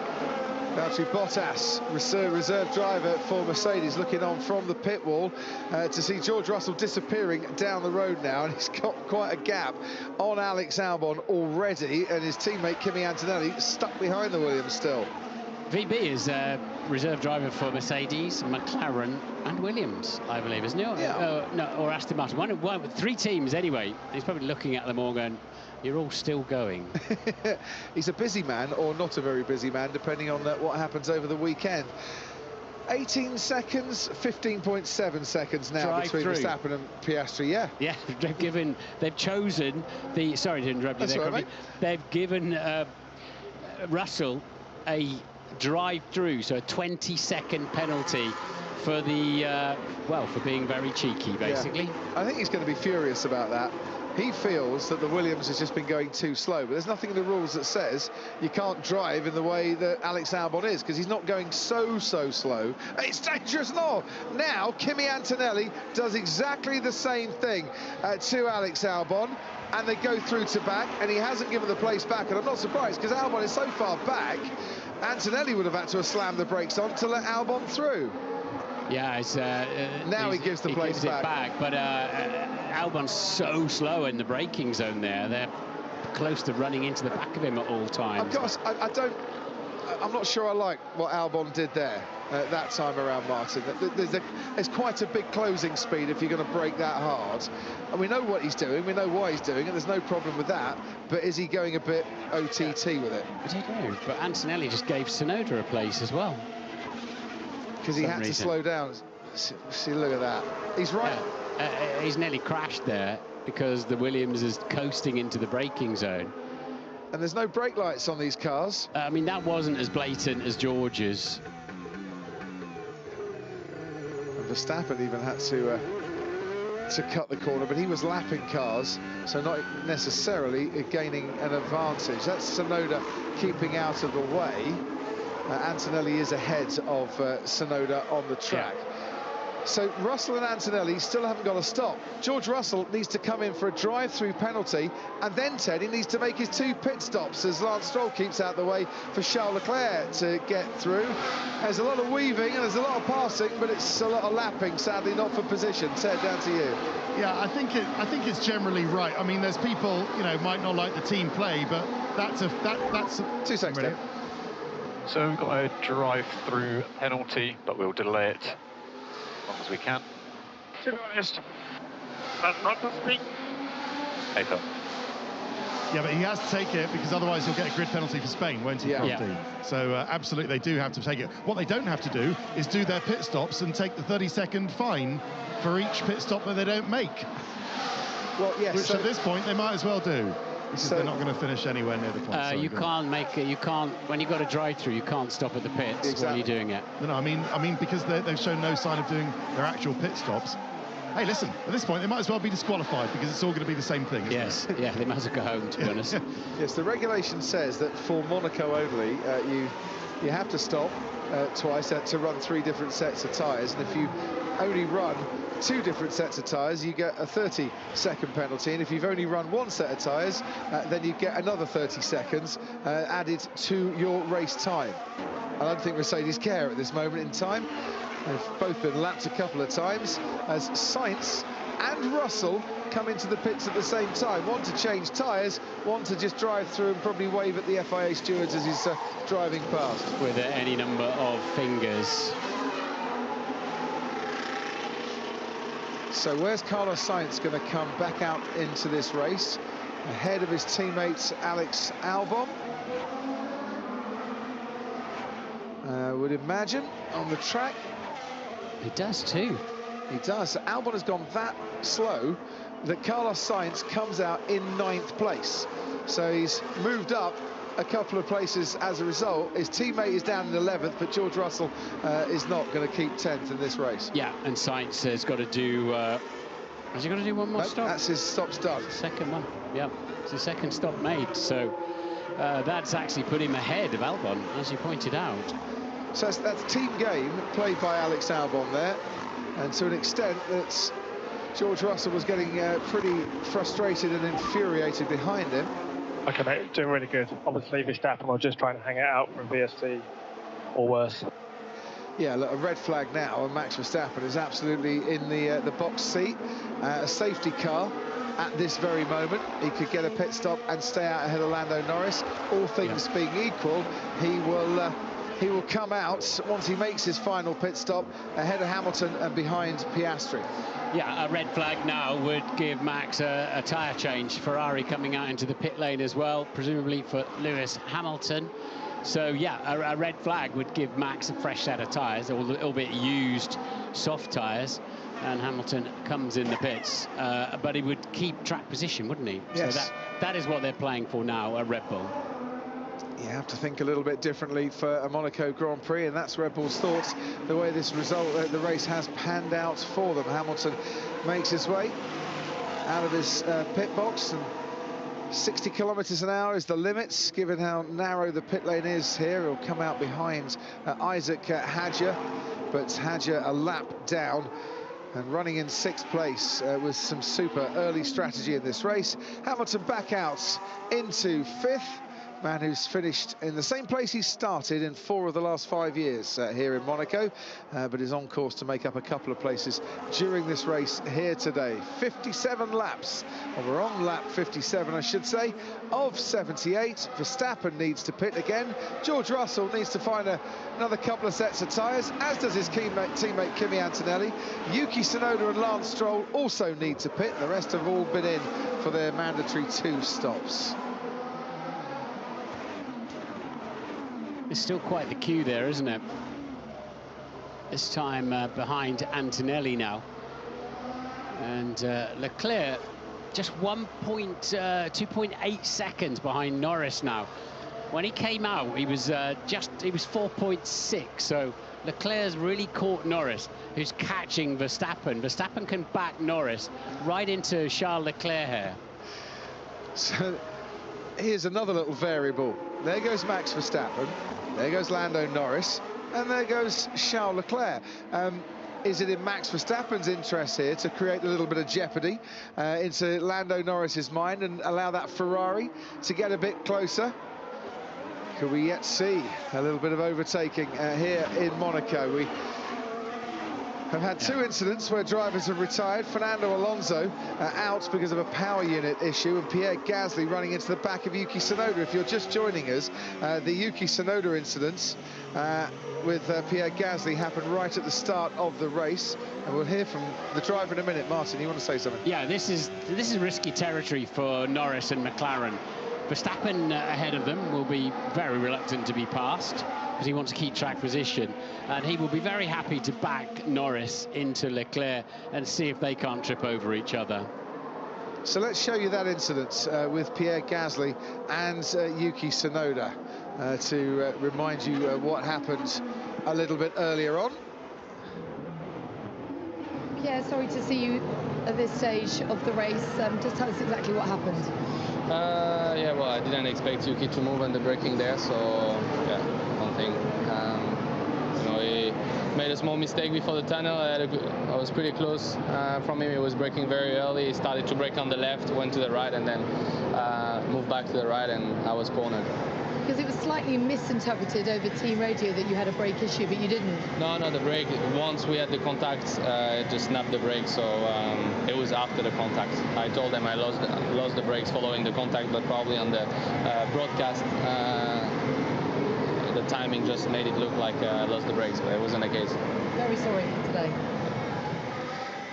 Valtteri Bottas, reserve driver for Mercedes, looking on from the pit wall to see George Russell disappearing down the road now, and he's got quite a gap on Alex Albon already, and his teammate Kimi Antonelli stuck behind the Williams still. VB is a reserve driver for Mercedes, McLaren and Williams, I believe, isn't he? Yeah. No, or Aston Martin. One, 3 teams anyway. He's probably looking at them all going, you're all still going. He's a busy man, or not a very busy man, depending on what happens over the weekend. 18 seconds, 15.7 seconds now between Verstappen and Piastri. Yeah, they've chosen the, sorry to interrupt you there, they've given Russell a drive-through, so a 20-second penalty for the for being very cheeky, basically. Yeah. I think he's going to be furious about that. He feels that the Williams has just been going too slow, but there's nothing in the rules that says you can't drive in the way that Alex Albon is, because he's not going so slow. It's dangerous law. Now Kimi Antonelli does exactly the same thing to Alex Albon, and they go through to back, and he hasn't given the place back, and I'm not surprised, because Albon is so far back, Antonelli would have had to have slammed the brakes on to let Albon through. Yeah, now he gives the place back. But Albon's so slow in the braking zone there. They're close to running into the back of him at all times. Of course, I'm not sure I like what Albon did there that time around, Martin. There's quite a big closing speed if you're going to brake that hard. And we know what he's doing, we know why he's doing it, there's no problem with that. But is he going a bit OTT with it? I don't know, but Antonelli just gave Tsunoda a place as well. Because he had to slow down. See, look at that. He's right. Yeah. He's nearly crashed there because the Williams is coasting into the braking zone. And there's no brake lights on these cars. I mean, that wasn't as blatant as George's. And Verstappen even had to cut the corner, but he was lapping cars, so not necessarily gaining an advantage. That's Tsunoda keeping out of the way. Antonelli is ahead of Tsunoda on the track. Yeah. So Russell and Antonelli still haven't got a stop. George Russell needs to come in for a drive-through penalty, and then, Ted, he needs to make his 2 pit stops as Lance Stroll keeps out the way for Charles Leclerc to get through. There's a lot of weaving and there's a lot of passing, but it's a lot of lapping, sadly not for position. Ted, down to you. Yeah, I think it's generally right. I mean, there's people, you know, might not like the team play, but that's a 2 seconds. Ted. So we've got a drive-through penalty, but we'll delay it as long as we can. To be honest, that's not the speak. Hey, Phil. Yeah, but he has to take it because otherwise he'll get a grid penalty for Spain, won't he? Yeah. So absolutely, they do have to take it. What they don't have to do is do their pit stops and take the 30-second fine for each pit stop that they don't make. Well, yes. Which at this point they might as well do. Because they're not going to finish anywhere near the point. You can't make it. You can't, when you've got a drive-through, you can't stop at the pits. Exactly. While you're doing it. No, I mean because they've shown no sign of doing their actual pit stops. Hey, listen, at this point they might as well be disqualified because it's all going to be the same thing. Yes, yeah, they might as well go home, to be honest. Yes, the regulation says that for Monaco only, you have to stop twice to run 3 different sets of tyres, and if you only run 2 different sets of tyres, you get a 30-second penalty, and if you've only run 1 set of tyres, then you get another 30 seconds added to your race time. I don't think Mercedes care at this moment in time. They've both been lapped a couple of times as Sainz and Russell come into the pits at the same time. One to change tyres, one to just drive through and probably wave at the FIA stewards as he's driving past. With any number of fingers. So where's Carlos Sainz going to come back out into this race? Ahead of his teammate Alex Albon. Would imagine on the track. He does too. He does. Albon has gone that slow that Carlos Sainz comes out in 9th place. So he's moved up a couple of places as a result. His teammate is down in 11th, but George Russell is not going to keep 10th in this race. Yeah, and Sainz has got to do... has he got to do one more stop? That's his stop's done. Second one, yeah. It's the second stop made, so that's actually put him ahead of Albon, as you pointed out. So that's team game played by Alex Albon there, and to an extent that George Russell was getting pretty frustrated and infuriated behind him. Okay, mate, doing really good. Obviously, Verstappen was just trying to hang it out for a VST or worse. Yeah, look, a red flag now, and Max Verstappen is absolutely in the box seat. A safety car at this very moment. He could get a pit stop and stay out ahead of Lando Norris. All things being equal, he will come out once he makes his final pit stop ahead of Hamilton and behind Piastri. Yeah, a red flag now would give Max a tyre change. Ferrari coming out into the pit lane as well, presumably for Lewis Hamilton. So, yeah, a red flag would give Max a fresh set of tyres, albeit used soft tyres, and Hamilton comes in the pits. But he would keep track position, wouldn't he? Yes. So that is what they're playing for now, a Red Bull. You have to think a little bit differently for a Monaco Grand Prix, and that's Red Bull's thoughts, the way this result, the race has panned out for them. Hamilton makes his way out of his pit box, and 60 kilometres an hour is the limit, given how narrow the pit lane is here. He'll come out behind Isaac Hadjar, but Hadjar a lap down and running in 6th place with some super early strategy in this race. Hamilton back out into 5th. Man who's finished in the same place he started in 4 of the last 5 years here in Monaco, but is on course to make up a couple of places during this race here today. 57 laps, or we're on lap 57, I should say, of 78. Verstappen needs to pit again. George Russell needs to find another couple of sets of tyres, as does his teammate Kimi Antonelli. Yuki Tsunoda and Lance Stroll also need to pit. The rest have all been in for their mandatory 2 stops. It's still quite the queue there, isn't it? This time behind Antonelli now. And Leclerc just 2.8 seconds behind Norris now. When he came out, he was 4.6, so Leclerc's really caught Norris, who's catching Verstappen. Verstappen can back Norris right into Charles Leclerc here. So here's another little variable. There goes Max Verstappen, there goes Lando Norris, and there goes Charles Leclerc. Is it in Max Verstappen's interest here to create a little bit of jeopardy into Lando Norris's mind and allow that Ferrari to get a bit closer? Could we yet see a little bit of overtaking here in Monaco? We have had 2 incidents where drivers have retired. Fernando Alonso out because of a power unit issue, and Pierre Gasly running into the back of Yuki Tsunoda. If you're just joining us, the Yuki Tsunoda incidents with Pierre Gasly happened right at the start of the race, and we'll hear from the driver in a minute. Martin, you want to say something? Yeah, this is risky territory for Norris and McLaren. Verstappen ahead of them will be very reluctant to be passed because he wants to keep track position, and he will be very happy to back Norris into Leclerc and see if they can't trip over each other. So let's show you that incident with Pierre Gasly and Yuki Tsunoda to remind you what happened a little bit earlier on. Pierre, sorry to see you at this stage of the race. Just tell us exactly what happened. Yeah, well, I didn't expect Yuki to move on the braking there, so yeah, one thing. You know, he made a small mistake before the tunnel. I was pretty close from him. He was braking very early. He started to brake on the left, went to the right, and then moved back to the right, and I was cornered. Because it was slightly misinterpreted over team radio that you had a brake issue, but you didn't. No, the brake. Once we had the contact, it just snapped the brake, so it was after the contact. I told them I lost the brakes following the contact, but probably on the broadcast, the timing just made it look like I lost the brakes, but it wasn't the case. Very sorry today.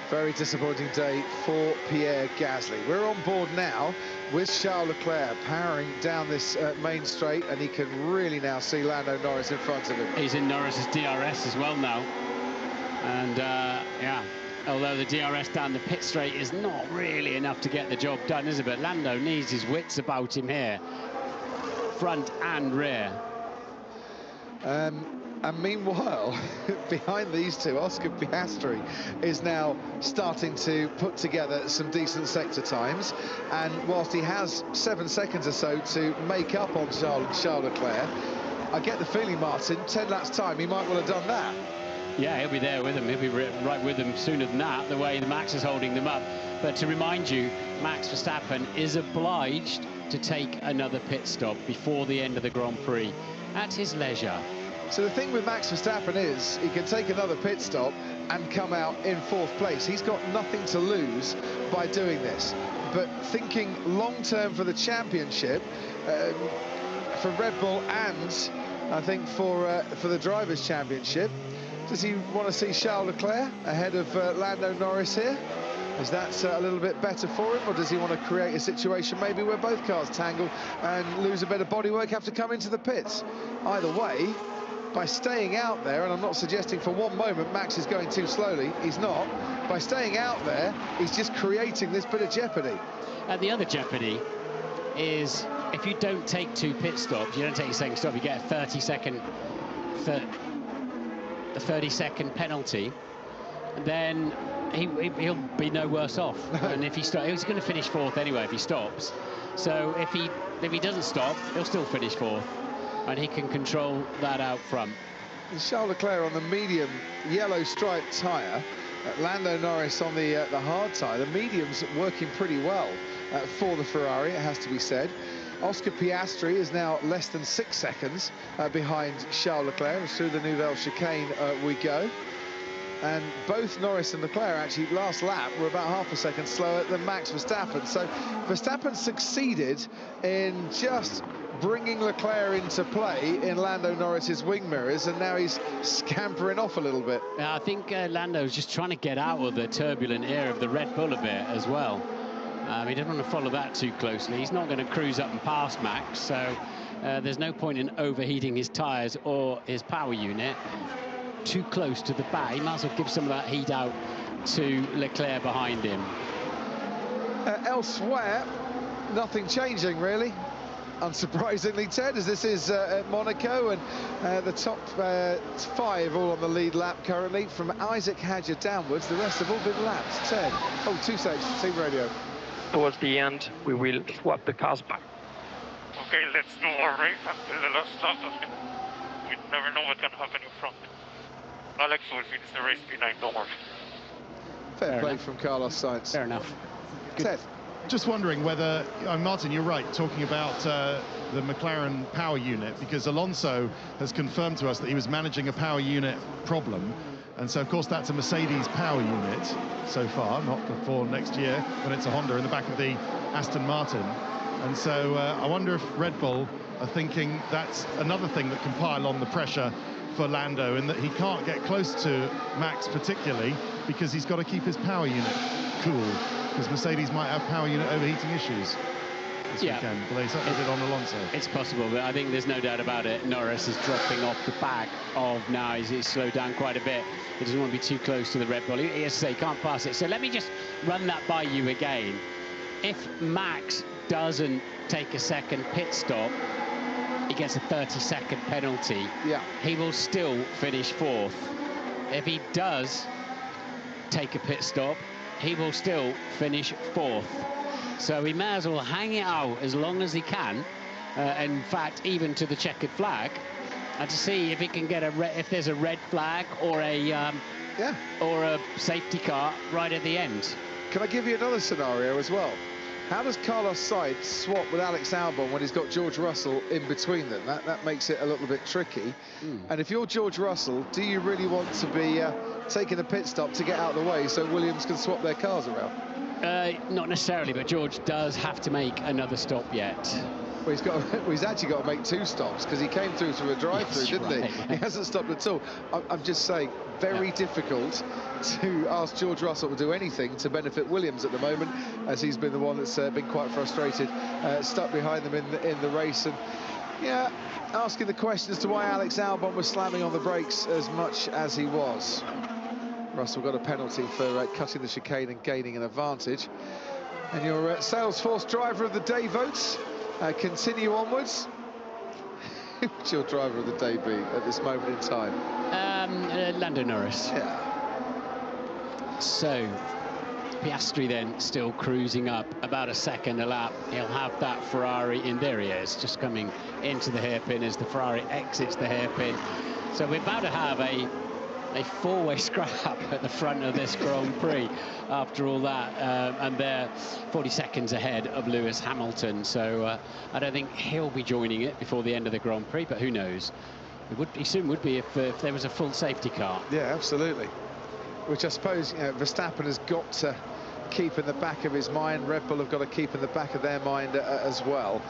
Very disappointing day for Pierre Gasly. We're on board now with Charles Leclerc powering down this main straight, and he can really now see Lando Norris in front of him. He's in Norris's DRS as well now, and yeah, although the DRS down the pit straight is not really enough to get the job done, is it? But Lando needs his wits about him here, front and rear. And meanwhile, behind these two, Oscar Piastri is now starting to put together some decent sector times. And whilst he has 7 seconds or so to make up on Charles Leclerc, I get the feeling, Martin, 10 laps time, he might well have done that. Yeah, he'll be there with him. He'll be right with them sooner than that, the way Max is holding them up. But to remind you, Max Verstappen is obliged to take another pit stop before the end of the Grand Prix at his leisure. So the thing with Max Verstappen is he can take another pit stop and come out in 4th place. He's got nothing to lose by doing this. But thinking long-term for the championship, for Red Bull and I think for the Drivers' Championship, does he want to see Charles Leclerc ahead of Lando Norris here? Is that a little bit better for him, or does he want to create a situation maybe where both cars tangle and lose a bit of bodywork, have to come into the pits? Either way, by staying out there, and I'm not suggesting for one moment Max is going too slowly, he's not. By staying out there, he's just creating this bit of jeopardy. And the other jeopardy is if you don't take 2 pit stops, you don't take your second stop, you get a 30-second penalty, then he'll be no worse off. And if he stops, he's going to finish 4th anyway if he stops. So if he doesn't stop, he'll still finish 4th. And he can control that out front. Charles Leclerc on the medium yellow striped tyre, Lando Norris on the hard tyre. The medium's working pretty well for the Ferrari, it has to be said. Oscar Piastri is now less than 6 seconds behind Charles Leclerc. And through the Nouvelle chicane we go. And both Norris and Leclerc actually last lap were about half a second slower than Max Verstappen. So Verstappen succeeded in just bringing Leclerc into play in Lando Norris's wing mirrors, and now he's scampering off a little bit. I think Lando's just trying to get out of the turbulent air of the Red Bull a bit as well. He doesn't want to follow that too closely. He's not going to cruise up and pass Max, so there's no point in overheating his tyres or his power unit too close to the back. He might as well give some of that heat out to Leclerc behind him. Elsewhere, nothing changing really. Unsurprisingly, Ted, as this is at Monaco, and the top 5 all on the lead lap currently. From Isaac Hadjar downwards, the rest have all been lapped. Ted, oh, 2 seconds, team radio. Towards the end, we will swap the cars back. Okay, let's do our race until the last stop. We never know what can happen in front. Alex will finish the race behind, don't worry. Fair play from Carlos Sainz. Fair enough. Good. Ted. Just wondering whether, Martin, you're right, talking about the McLaren power unit, because Alonso has confirmed to us that he was managing a power unit problem. And so, of course, that's a Mercedes power unit so far, not before next year when it's a Honda in the back of the Aston Martin. And so I wonder if Red Bull are thinking that's another thing that can pile on the pressure for Lando, in that he can't get close to Max particularly because he's got to keep his power unit cool, because Mercedes might have power unit overheating issues this weekend. But they certainly did on Alonso. It's possible, but I think there's no doubt about it. Norris is dropping off the back of now. He's slowed down quite a bit. He doesn't want to be too close to the Red Bull. He has to say, can't pass it. So let me just run that by you again. If Max doesn't take a second pit stop, he gets a 30-second penalty. Yeah. He will still finish 4th. If he does take a pit stop, he will still finish 4th. So he may as well hang it out as long as he can, in fact, even to the checkered flag, and to see if he can get if there's a red flag or a or a safety car right at the end. Can I give you another scenario as well? How does Carlos Sainz swap with Alex Albon when he's got George Russell in between them? That makes it a little bit tricky. And if you're George Russell, do you really want to be taking a pit stop to get out of the way so Williams can swap their cars around? Not necessarily, but George does have to make another stop yet. Well, he's actually got to make 2 stops, because he came through a drive-through, didn't he? He hasn't stopped at all. I'm just saying, very difficult to ask George Russell to do anything to benefit Williams at the moment, as he's been the one that's been quite frustrated, stuck behind them in the race. And yeah, asking the question as to why Alex Albon was slamming on the brakes as much as he was. Russell got a penalty for cutting the chicane and gaining an advantage. And your Salesforce driver of the day votes continue onwards. Who's your driver of the day be at this moment in time? Lando Norris. Yeah. So Piastri then still cruising up about a second a lap. He'll have that Ferrari in. There he is, just coming into the hairpin as the Ferrari exits the hairpin. So we're about to have a 4-way scrap at the front of this Grand Prix after all that, and they're 40 seconds ahead of Lewis Hamilton. So I don't think he'll be joining it before the end of the Grand Prix, but who knows? He soon would be if there was a full safety car. Yeah, absolutely. Which I suppose Verstappen has got to keep in the back of his mind. Red Bull have got to keep in the back of their mind as well.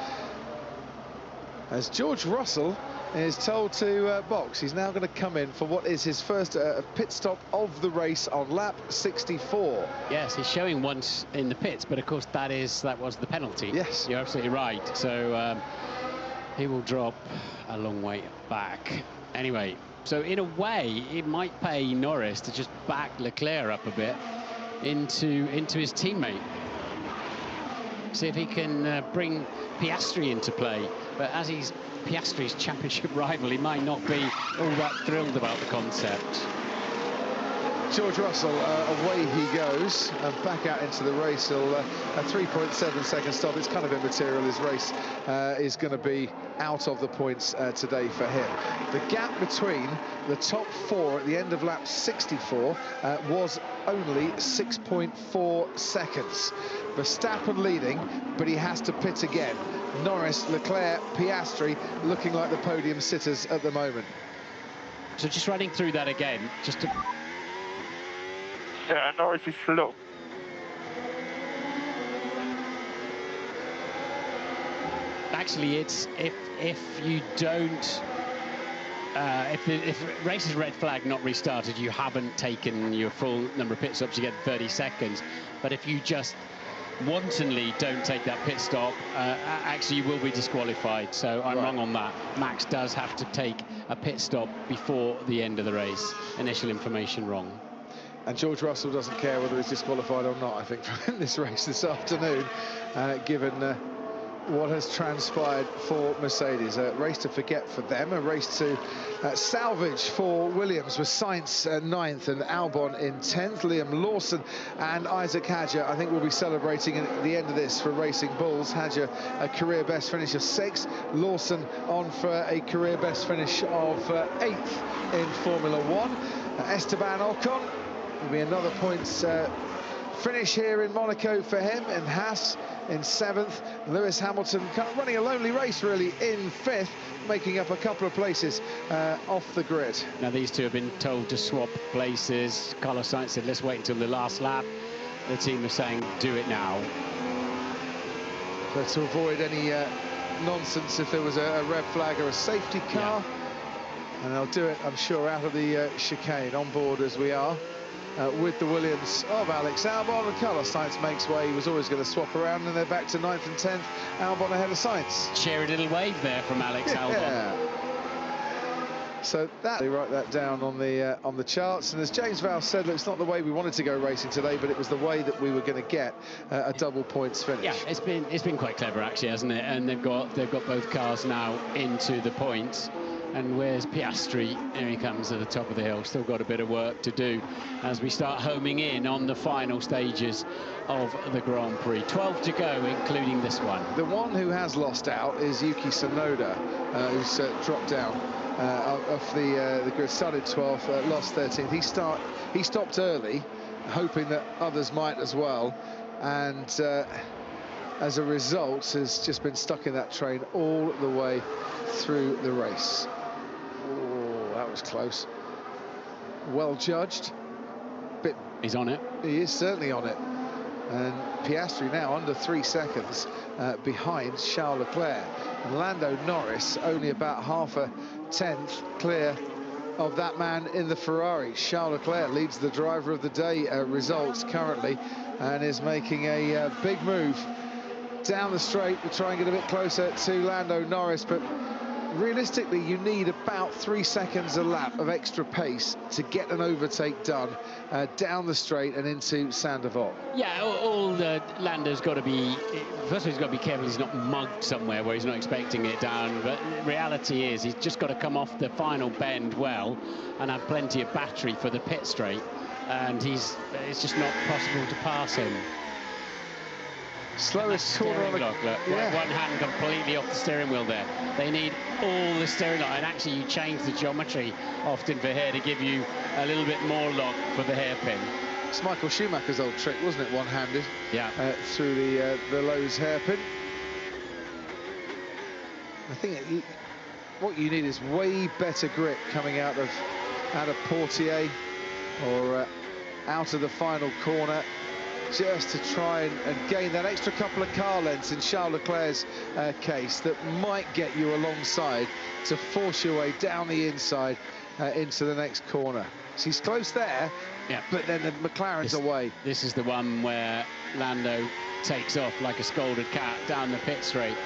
As George Russell is told to box. He's now going to come in for what is his first pit stop of the race on lap 64. Yes, he's showing once in the pits, but of course that was the penalty. Yes, you're absolutely right. So he will drop a long way back. Anyway, so in a way, it might pay Norris to just back Leclerc up a bit into his teammate. See if he can bring Piastri into play. But as he's Piastri's championship rival, he might not be all that thrilled about the concept. George Russell, away he goes, and back out into the race. He'll a 3.7 second stop. It's kind of immaterial. His race is going to be out of the points today for him. The gap between the top 4 at the end of lap 64 was only 6.4 seconds. Verstappen leading, but he has to pit again. Norris, Leclerc, Piastri looking like the podium sitters at the moment. So just running through that again, just to... Yeah, Norris is slow. Actually, it's if you don't... if race is red flag, not restarted, you haven't taken your full number of pit stops, you get 30 seconds. But if you just wantonly don't take that pit stop, actually you will be disqualified. So I'm wrong on that. Max does have to take a pit stop before the end of the race. Initial information wrong. And George Russell doesn't care whether he's disqualified or not, I think, from this race this afternoon, given what has transpired for Mercedes. A race to forget for them, a race to salvage for Williams, with Sainz 9th and Albon in 10th. Liam Lawson and Isaac Hadjar, I think, will be celebrating at the end of this for Racing Bulls. Hadjar, a career best finish of 6th. Lawson on for a career best finish of 8th in Formula 1. Esteban Ocon will be another points finish here in Monaco for him, and Haas in 7th. Lewis Hamilton kind of running a lonely race really in 5th, making up a couple of places off the grid. Now these two have been told to swap places. Carlos Sainz said let's wait until the last lap. The team is saying do it now. So to avoid any nonsense if there was a red flag or a safety car. And they'll do it, I'm sure, out of the chicane, on board as we are. With the Williams of Alex Albon, and Carlos Sainz makes way. He was always going to swap around, and they're back to 9th and 10th. Albon ahead of Sainz. Cheery little wave there from Alex Albon. So that, they write that down on the charts. And as James Vowles said, look, it's not the way we wanted to go racing today, but it was the way that we were going to get a double points finish. Yeah, it's been quite clever actually, hasn't it? And they've got both cars now into the points. And where's Piastri? Here he comes at the top of the hill. Still got a bit of work to do as we start homing in on the final stages of the Grand Prix. 12 to go, including this one. The one who has lost out is Yuki Tsunoda, who's dropped down off the grid. Started 12th, lost 13th. He stopped early, hoping that others might as well, and as a result has just been stuck in that train all the way through the race. Oh, that was close. Well judged. He's on it. He is certainly on it. And Piastri now under 3 seconds behind Charles Leclerc. And Lando Norris only about half a tenth clear of that man in the Ferrari. Charles Leclerc leads the driver of the day results currently, and is making a big move down the straight to try and get a bit closer to Lando Norris. But realistically, you need about 3 seconds a lap of extra pace to get an overtake done down the straight and into Saint-Devote. Yeah, Lando's got to be, first of all, he's got to be careful he's not mugged somewhere where he's not expecting it down. But the reality is he's just got to come off the final bend well and have plenty of battery for the pit straight. And it's just not possible to pass him. Slowest corner on the lock. Look, one hand completely off the steering wheel there. They need all the steering lock, and actually you change the geometry often for here to give you a little bit more lock for the hairpin. It's Michael Schumacher's old trick, wasn't it? One-handed. Yeah. Through the Lowe's hairpin. I think what you need is way better grip coming out of Portier or out of the final corner, just to try and gain that extra couple of car lengths in Charles Leclerc's case that might get you alongside to force your way down the inside into the next corner. So he's close there, but then the McLaren's away. This is the one where Lando takes off like a scolded cat down the pit straight,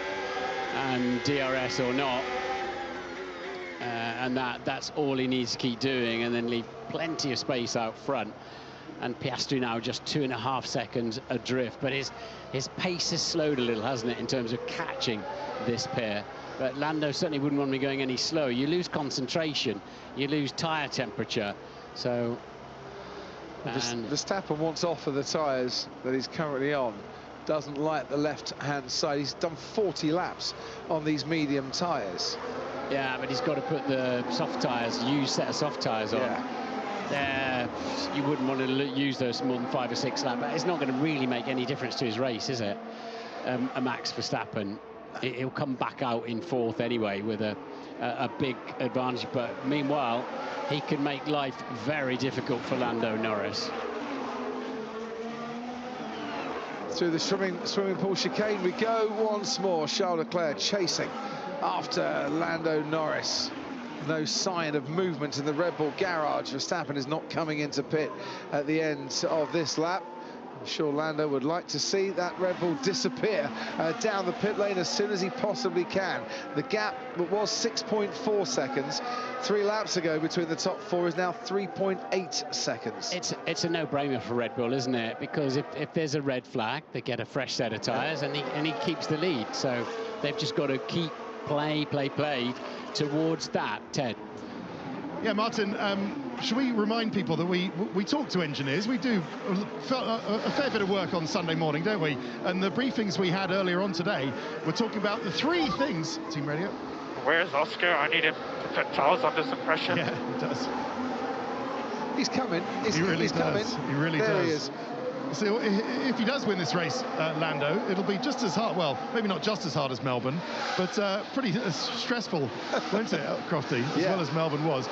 and DRS or not, and that's all he needs to keep doing, and then leave plenty of space out front. And Piastri now just 2.5 seconds adrift, but his pace has slowed a little, hasn't it, in terms of catching this pair. But Lando certainly wouldn't want to be going any slower. You lose concentration, you lose tyre temperature. So Verstappen wants off of the tyres that he's currently on. Doesn't like the left-hand side. He's done 40 laps on these medium tyres. Yeah, but he's got to put the soft tyres, set of soft tyres on. You wouldn't want to use those more than 5 or 6 laps. But it's not going to really make any difference to his race, is it? A Max Verstappen. he'll come back out in fourth anyway with a big advantage. But meanwhile, he can make life very difficult for Lando Norris. Through the swimming pool chicane we go once more. Charles Leclerc chasing after Lando Norris. No sign of movement in the Red Bull garage. Verstappen is not coming into pit at the end of this lap. I'm sure Lando would like to see that Red Bull disappear down the pit lane as soon as he possibly can. The gap that was 6.4 seconds 3 laps ago between the top 4 is now 3.8 seconds. It's a no-brainer for Red Bull, isn't it? Because if there's a red flag, they get a fresh set of tyres, and he keeps the lead. So they've just got to keep play towards that, Ted. Yeah, Martin, should we remind people that we talk to engineers? We do a fair bit of work on Sunday morning, don't we? And the briefings we had earlier on today were talking about the 3 things. Team radio. Where's Oscar? I need him to put towels under some pressure. Yeah, he does. He's coming. He really does. He really does. There he is. So if he does win this race, Lando, it'll be just as hard, well, maybe not just as hard as Melbourne, but pretty stressful, won't it, Crofty, as well as Melbourne was.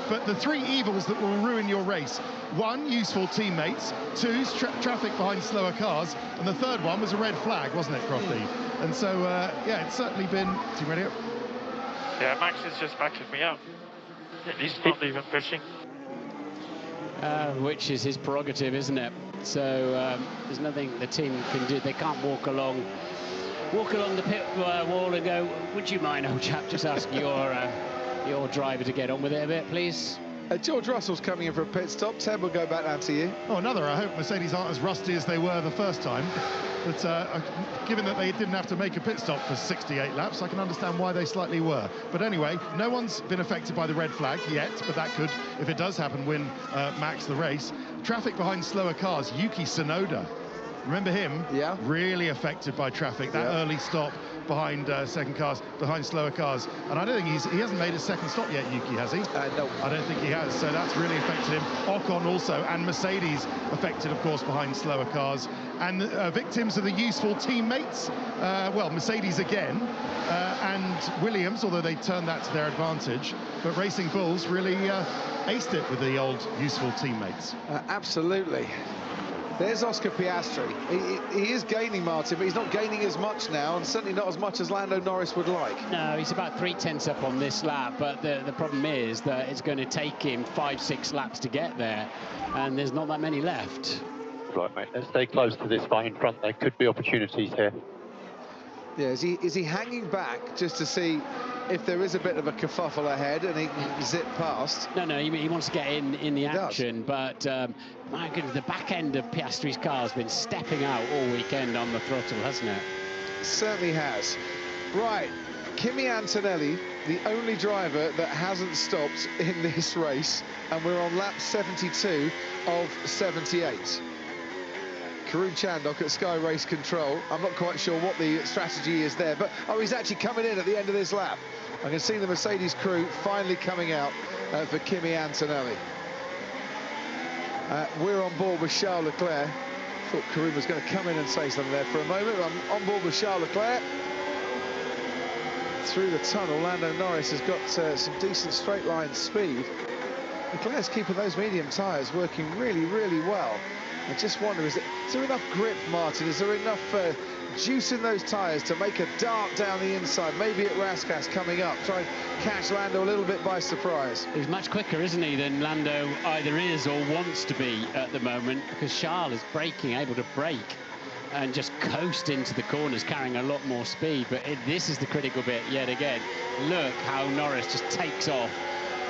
But the 3 evils that will ruin your race: 1, useful teammates; 2, traffic behind slower cars; and the 3rd one was a red flag, wasn't it, Crofty? And so, yeah, it's certainly been... Team radio? Yeah, Max is just backing me up. He's not even pushing. Which is his prerogative, isn't it? So there's nothing the team can do. They can't walk along the pit wall and go, "Would you mind, old chap, just ask your driver to get on with it a bit, please?" George Russell's coming in for a pit stop. Ted, will go back down to you. Oh, another. I hope Mercedes aren't as rusty as they were the first time. But given that they didn't have to make a pit stop for 68 laps, I can understand why they slightly were. But anyway, no one's been affected by the red flag yet, but that could, if it does happen, win Max the race. Traffic behind slower cars. Yuki Tsunoda, remember him? Yeah. Really affected by traffic. That early stop behind behind slower cars. And I don't think he hasn't made a second stop yet, Yuki, has he? No. I don't think he has. So that's really affected him. Ocon also, and Mercedes affected, of course, behind slower cars. And victims of the useful teammates, well, Mercedes again, and Williams, although they turned that to their advantage. But Racing Bulls really aced it with the old useful teammates. Absolutely. There's Oscar Piastri. He is gaining, Martin, but he's not gaining as much now, and certainly not as much as Lando Norris would like. No, he's about 3/10 up on this lap, but the problem is that it's going to take him 5-6 laps to get there, and there's not that many left. Right, mate, let's stay close to this fight in front. There could be opportunities here. Yeah, is he hanging back just to see if there is a bit of a kerfuffle ahead and he can zip past? No, he wants to get in the action, but my goodness, the back end of Piastri's car has been stepping out all weekend on the throttle, hasn't it? Certainly has. Right, Kimi Antonelli, the only driver that hasn't stopped in this race, and we're on lap 72 of 78. Karun Chandok at Sky Race Control. I'm not quite sure what the strategy is there, but he's actually coming in at the end of this lap. I can see the Mercedes crew finally coming out for Kimi Antonelli. We're on board with Charles Leclerc. Thought Karun was going to come in and say something there for a moment. I'm on board with Charles Leclerc. Through the tunnel, Lando Norris has got some decent straight line speed. Leclerc's keeping those medium tyres working really, really well. I just wonder, is there enough grip, Martin? Is there enough juice in those tyres to make a dart down the inside? Maybe at Raskas coming up, try and catch Lando a little bit by surprise. He's much quicker, isn't he, than Lando either is or wants to be at the moment, because Charles is braking, able to brake and just coast into the corners, carrying a lot more speed. But this is the critical bit yet again. Look how Norris just takes off.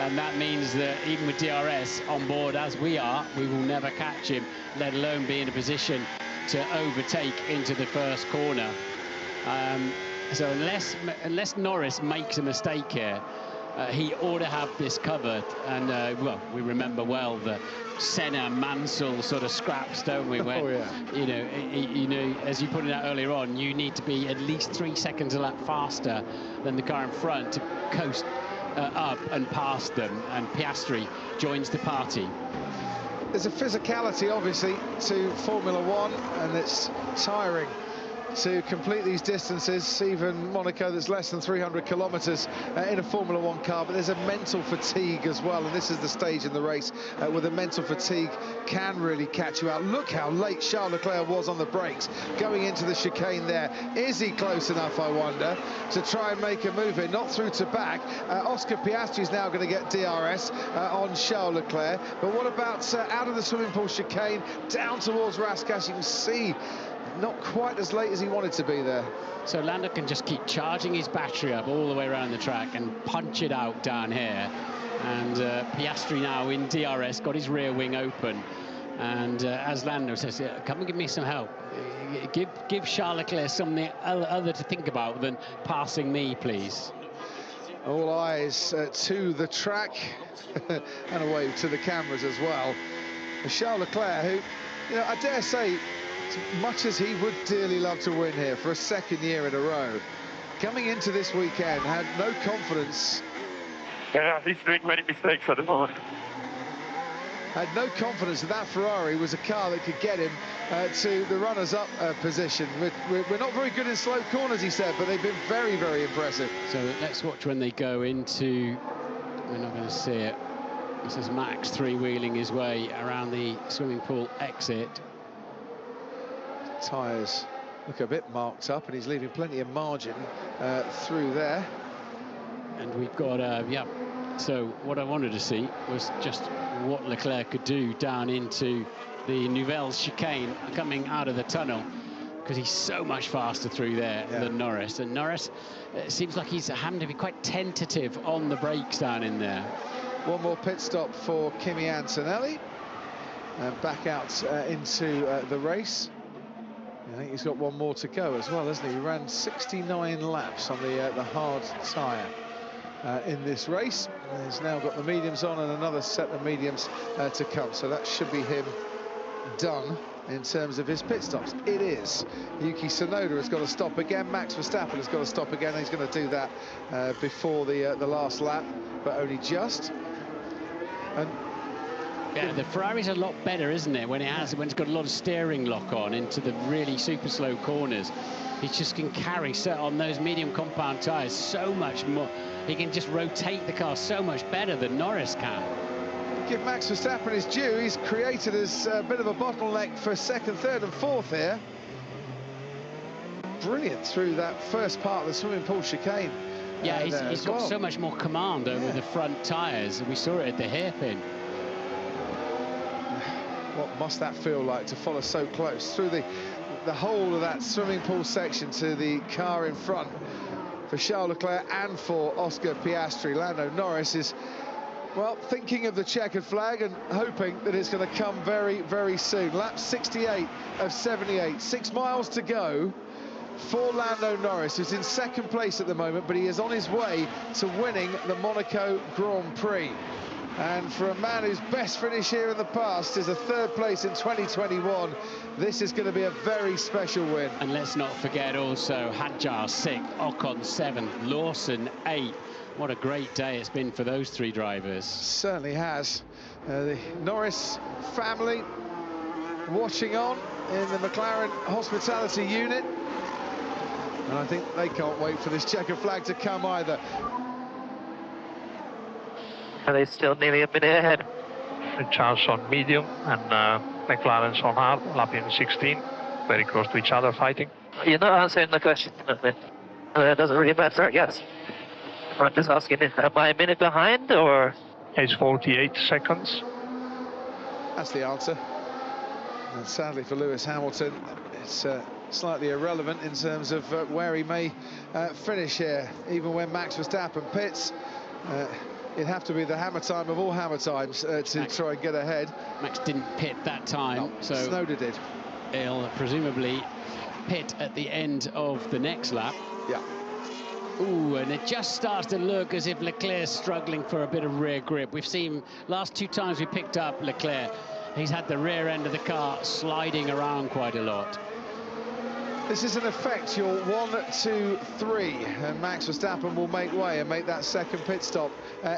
And that means that even with DRS on board as we are, we will never catch him, let alone be in a position to overtake into the first corner. So unless Norris makes a mistake here, he ought to have this covered. And well, we remember well the Senna Mansell sort of scraps, don't we? When, you know, as you put it out earlier on, you need to be at least 3 seconds a lap faster than the car in front to coast up and past them, and Piastri joins the party. There's a physicality, obviously, to Formula One, and it's tiring to complete these distances, even Monaco that's less than 300 kilometres in a Formula 1 car, but there's a mental fatigue as well, and this is the stage in the race where the mental fatigue can really catch you out. Look how late Charles Leclerc was on the brakes going into the chicane there. Is he close enough, I wonder, to try and make a move here? Not through to back. Oscar Piastri is now going to get DRS on Charles Leclerc, but what about out of the swimming pool chicane down towards Rascasse? You can see not quite as late as he wanted to be there. So Lando can just keep charging his battery up all the way around the track and punch it out down here. And Piastri now in DRS, got his rear wing open. And as Lando says, come and give me some help. Give Charles Leclerc something other to think about than passing me, please. All eyes to the track and a wave to the cameras as well. Charles Leclerc, who, you know, I dare say, as much as he would dearly love to win here for a second year in a row, coming into this weekend had no confidence. Yeah, he's doing many mistakes at the moment. Had no confidence that Ferrari was a car that could get him to the runners-up position. We're not very good in slow corners, he said, but they've been very, very impressive. So let's watch when they go into, we're not going to see it. This is Max three-wheeling his way around the swimming pool exit. Tyres look a bit marked up, and he's leaving plenty of margin through there. And we've got, yeah, so what I wanted to see was just what Leclerc could do down into the Nouvelle chicane coming out of the tunnel, because he's so much faster through there than Norris. And Norris, it seems like he's having to be quite tentative on the brakes down in there. One more pit stop for Kimi Antonelli, and back out into the race. I think he's got one more to go as well, hasn't he? He ran 69 laps on the hard tyre in this race. He's now got the mediums on and another set of mediums to come, so that should be him done in terms of his pit stops. It is. Yuki Tsunoda has got to stop again. Max Verstappen has got to stop again. He's going to do that before the last lap, but only just. And yeah, the Ferrari's a lot better, isn't it, when it's got a lot of steering lock on into the really super slow corners. He just can carry on those medium compound tyres so much more. He can just rotate the car so much better than Norris can. Give Max Verstappen his due. He's created as a bit of a bottleneck for second, third and fourth here. Brilliant through that first part of the swimming pool chicane. Yeah, he's got so much more command over the front tyres. We saw it at the hairpin. What must that feel like to follow so close through the whole of that swimming pool section to the car in front for Charles Leclerc and for Oscar Piastri. Lando Norris is, well, thinking of the checkered flag and hoping that it's going to come very, very soon. Lap 68 of 78, 6 miles to go for Lando Norris, who's in second place at the moment, but he is on his way to winning the Monaco Grand Prix. And for a man whose best finish here in the past is a third place in 2021, this is going to be a very special win. And let's not forget also Hadjar 6th, Ocon 7th, Lawson 8th. What a great day it's been for those three drivers. Certainly has. The Norris family watching on in the McLaren hospitality unit. And I think they can't wait for this checkered flag to come either. And they're still nearly a minute ahead. Charles on medium and McLaren's on hard, lapping 16. Very close to each other, fighting. You're not answering the question. It doesn't really matter, I guess. I'm just asking, am I a minute behind, or? It's 48 seconds. That's the answer. And sadly for Lewis Hamilton, it's slightly irrelevant in terms of where he may finish here. Even when Max Verstappen pits, it'd have to be the hammer time of all hammer times to try and get ahead. Max didn't pit that time, no, so Tsunoda did. He'll presumably pit at the end of the next lap. Yeah. Ooh, and it just starts to look as if Leclerc's struggling for a bit of rear grip. We've seen last two times we picked up Leclerc, he's had the rear end of the car sliding around quite a lot. This is in effect your 1, 2, 3, and Max Verstappen will make way and make that second pit stop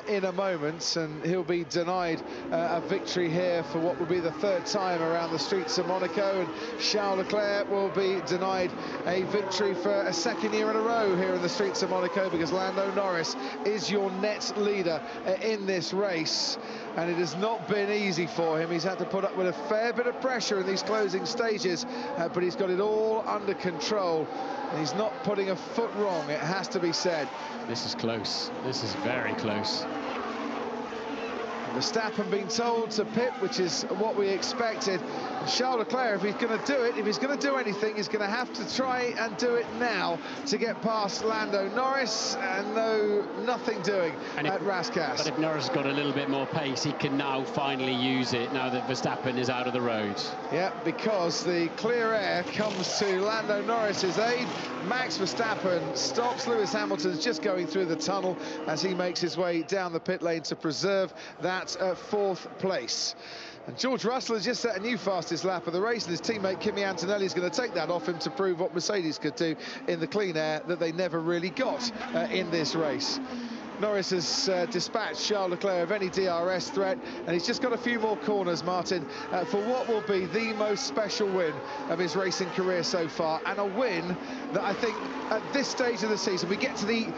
in a moment, and he'll be denied a victory here for what will be the third time around the streets of Monaco, and Charles Leclerc will be denied a victory for a second year in a row here in the streets of Monaco, because Lando Norris is your net leader in this race, and it has not been easy for him. He's had to put up with a fair bit of pressure in these closing stages, but he's got it all under control, and he's not putting a foot wrong, it has to be said. This is close. This is very close. Verstappen being told to pit, which is what we expected. Charles Leclerc, if he's going to do it, if he's going to do anything, he's going to have to try and do it now to get past Lando Norris, and nothing doing at Rascasse. But if Norris has got a little bit more pace, he can now finally use it, now that Verstappen is out of the road. Yeah, because the clear air comes to Lando Norris's aid. Max Verstappen stops. Lewis Hamilton's just going through the tunnel as he makes his way down the pit lane to preserve that fourth place. And George Russell has just set a new fastest lap of the race, and his teammate Kimi Antonelli is going to take that off him to prove what Mercedes could do in the clean air that they never really got in this race. Norris has dispatched Charles Leclerc of any DRS threat, and he's just got a few more corners, Martin, for what will be the most special win of his racing career so far, and a win that I think at this stage of the season, we get to the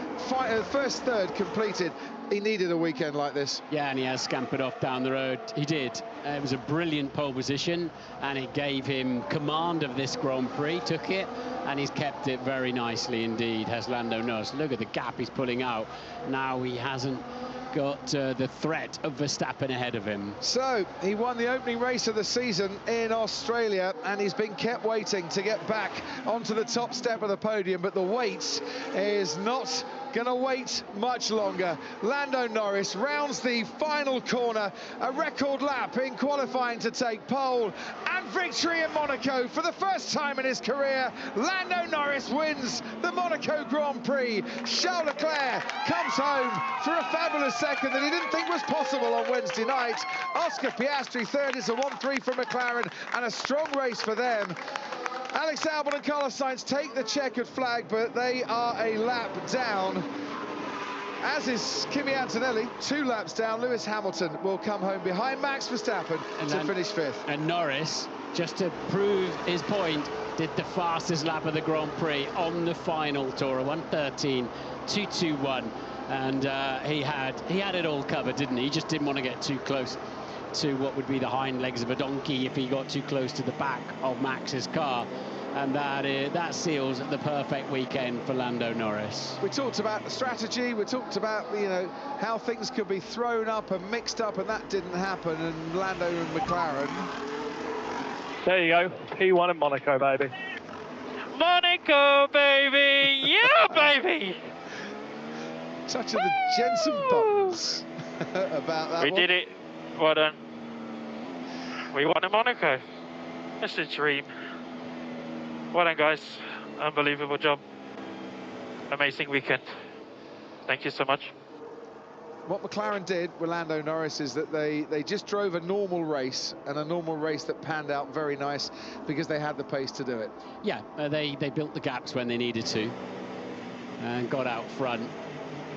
first third completed, he needed a weekend like this. Yeah, and he has scampered off down the road. He did. It was a brilliant pole position, and it gave him command of this Grand Prix, took it, and he's kept it very nicely indeed, has Lando Norris. Look at the gap he's pulling out. Now he hasn't got the threat of Verstappen ahead of him. So, he won the opening race of the season in Australia, and he's been kept waiting to get back onto the top step of the podium, but the wait is not going to wait much longer. Lando Norris rounds the final corner, a record lap in qualifying to take pole, and victory in Monaco for the first time in his career. Lando Norris wins the Monaco Grand Prix. Charles Leclerc comes home for a fabulous second that he didn't think was possible on Wednesday night. Oscar Piastri third, is a 1-3 for McLaren, and a strong race for them. Alex Albon and Carlos Sainz take the checkered flag, but they are a lap down, as is Kimi Antonelli, 2 laps down. Lewis Hamilton will come home behind Max Verstappen to finish 5th. And Norris, just to prove his point, did the fastest lap of the Grand Prix on the final tour, 1:13.221, and he had it all covered, didn't he? He just didn't want to get too close to what would be the hind legs of a donkey if he got too close to the back of Max's car, and that seals the perfect weekend for Lando Norris. We talked about the strategy, we talked about, you know, how things could be thrown up and mixed up, and that didn't happen, and Lando and McLaren. There you go, P1 in Monaco, baby. Monaco, baby! Yeah, baby! Touch of the Jensen buttons about that We one. did it. Well done. We won in Monaco. It's a dream. Well done, guys. Unbelievable job. Amazing weekend. Thank you so much. What McLaren did with Lando Norris is that they just drove a normal race, and a normal race that panned out very nice because they had the pace to do it. Yeah, they built the gaps when they needed to and got out front,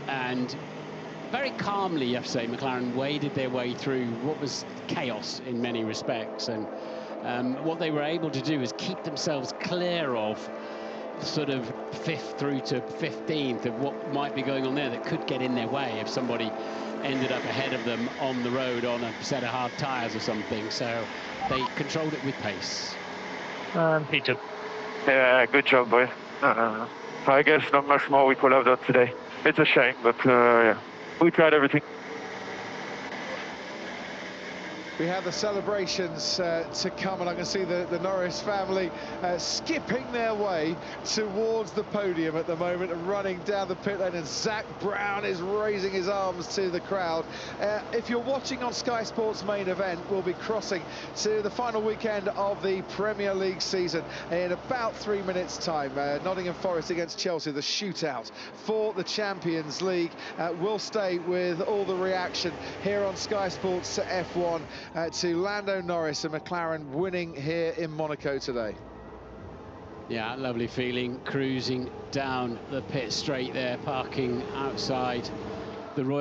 and very calmly, you have to say, McLaren waded their way through what was chaos in many respects, and what they were able to do is keep themselves clear of sort of 5th through to 15th of what might be going on there that could get in their way if somebody ended up ahead of them on the road on a set of hard tyres or something. So they controlled it with pace. Peter. Yeah, good job, boy. I guess not much more we could have done today. It's a shame, but yeah, we tried everything. We have the celebrations to come, and I can see the Norris family skipping their way towards the podium at the moment and running down the pit lane, and Zach Brown is raising his arms to the crowd. If you're watching on Sky Sports main event, we'll be crossing to the final weekend of the Premier League season in about 3 minutes' time. Nottingham Forest against Chelsea, the shootout for the Champions League. We'll stay with all the reaction here on Sky Sports F1. To Lando Norris and McLaren winning here in Monaco today. Yeah, lovely feeling, cruising down the pit straight there, parking outside the Royal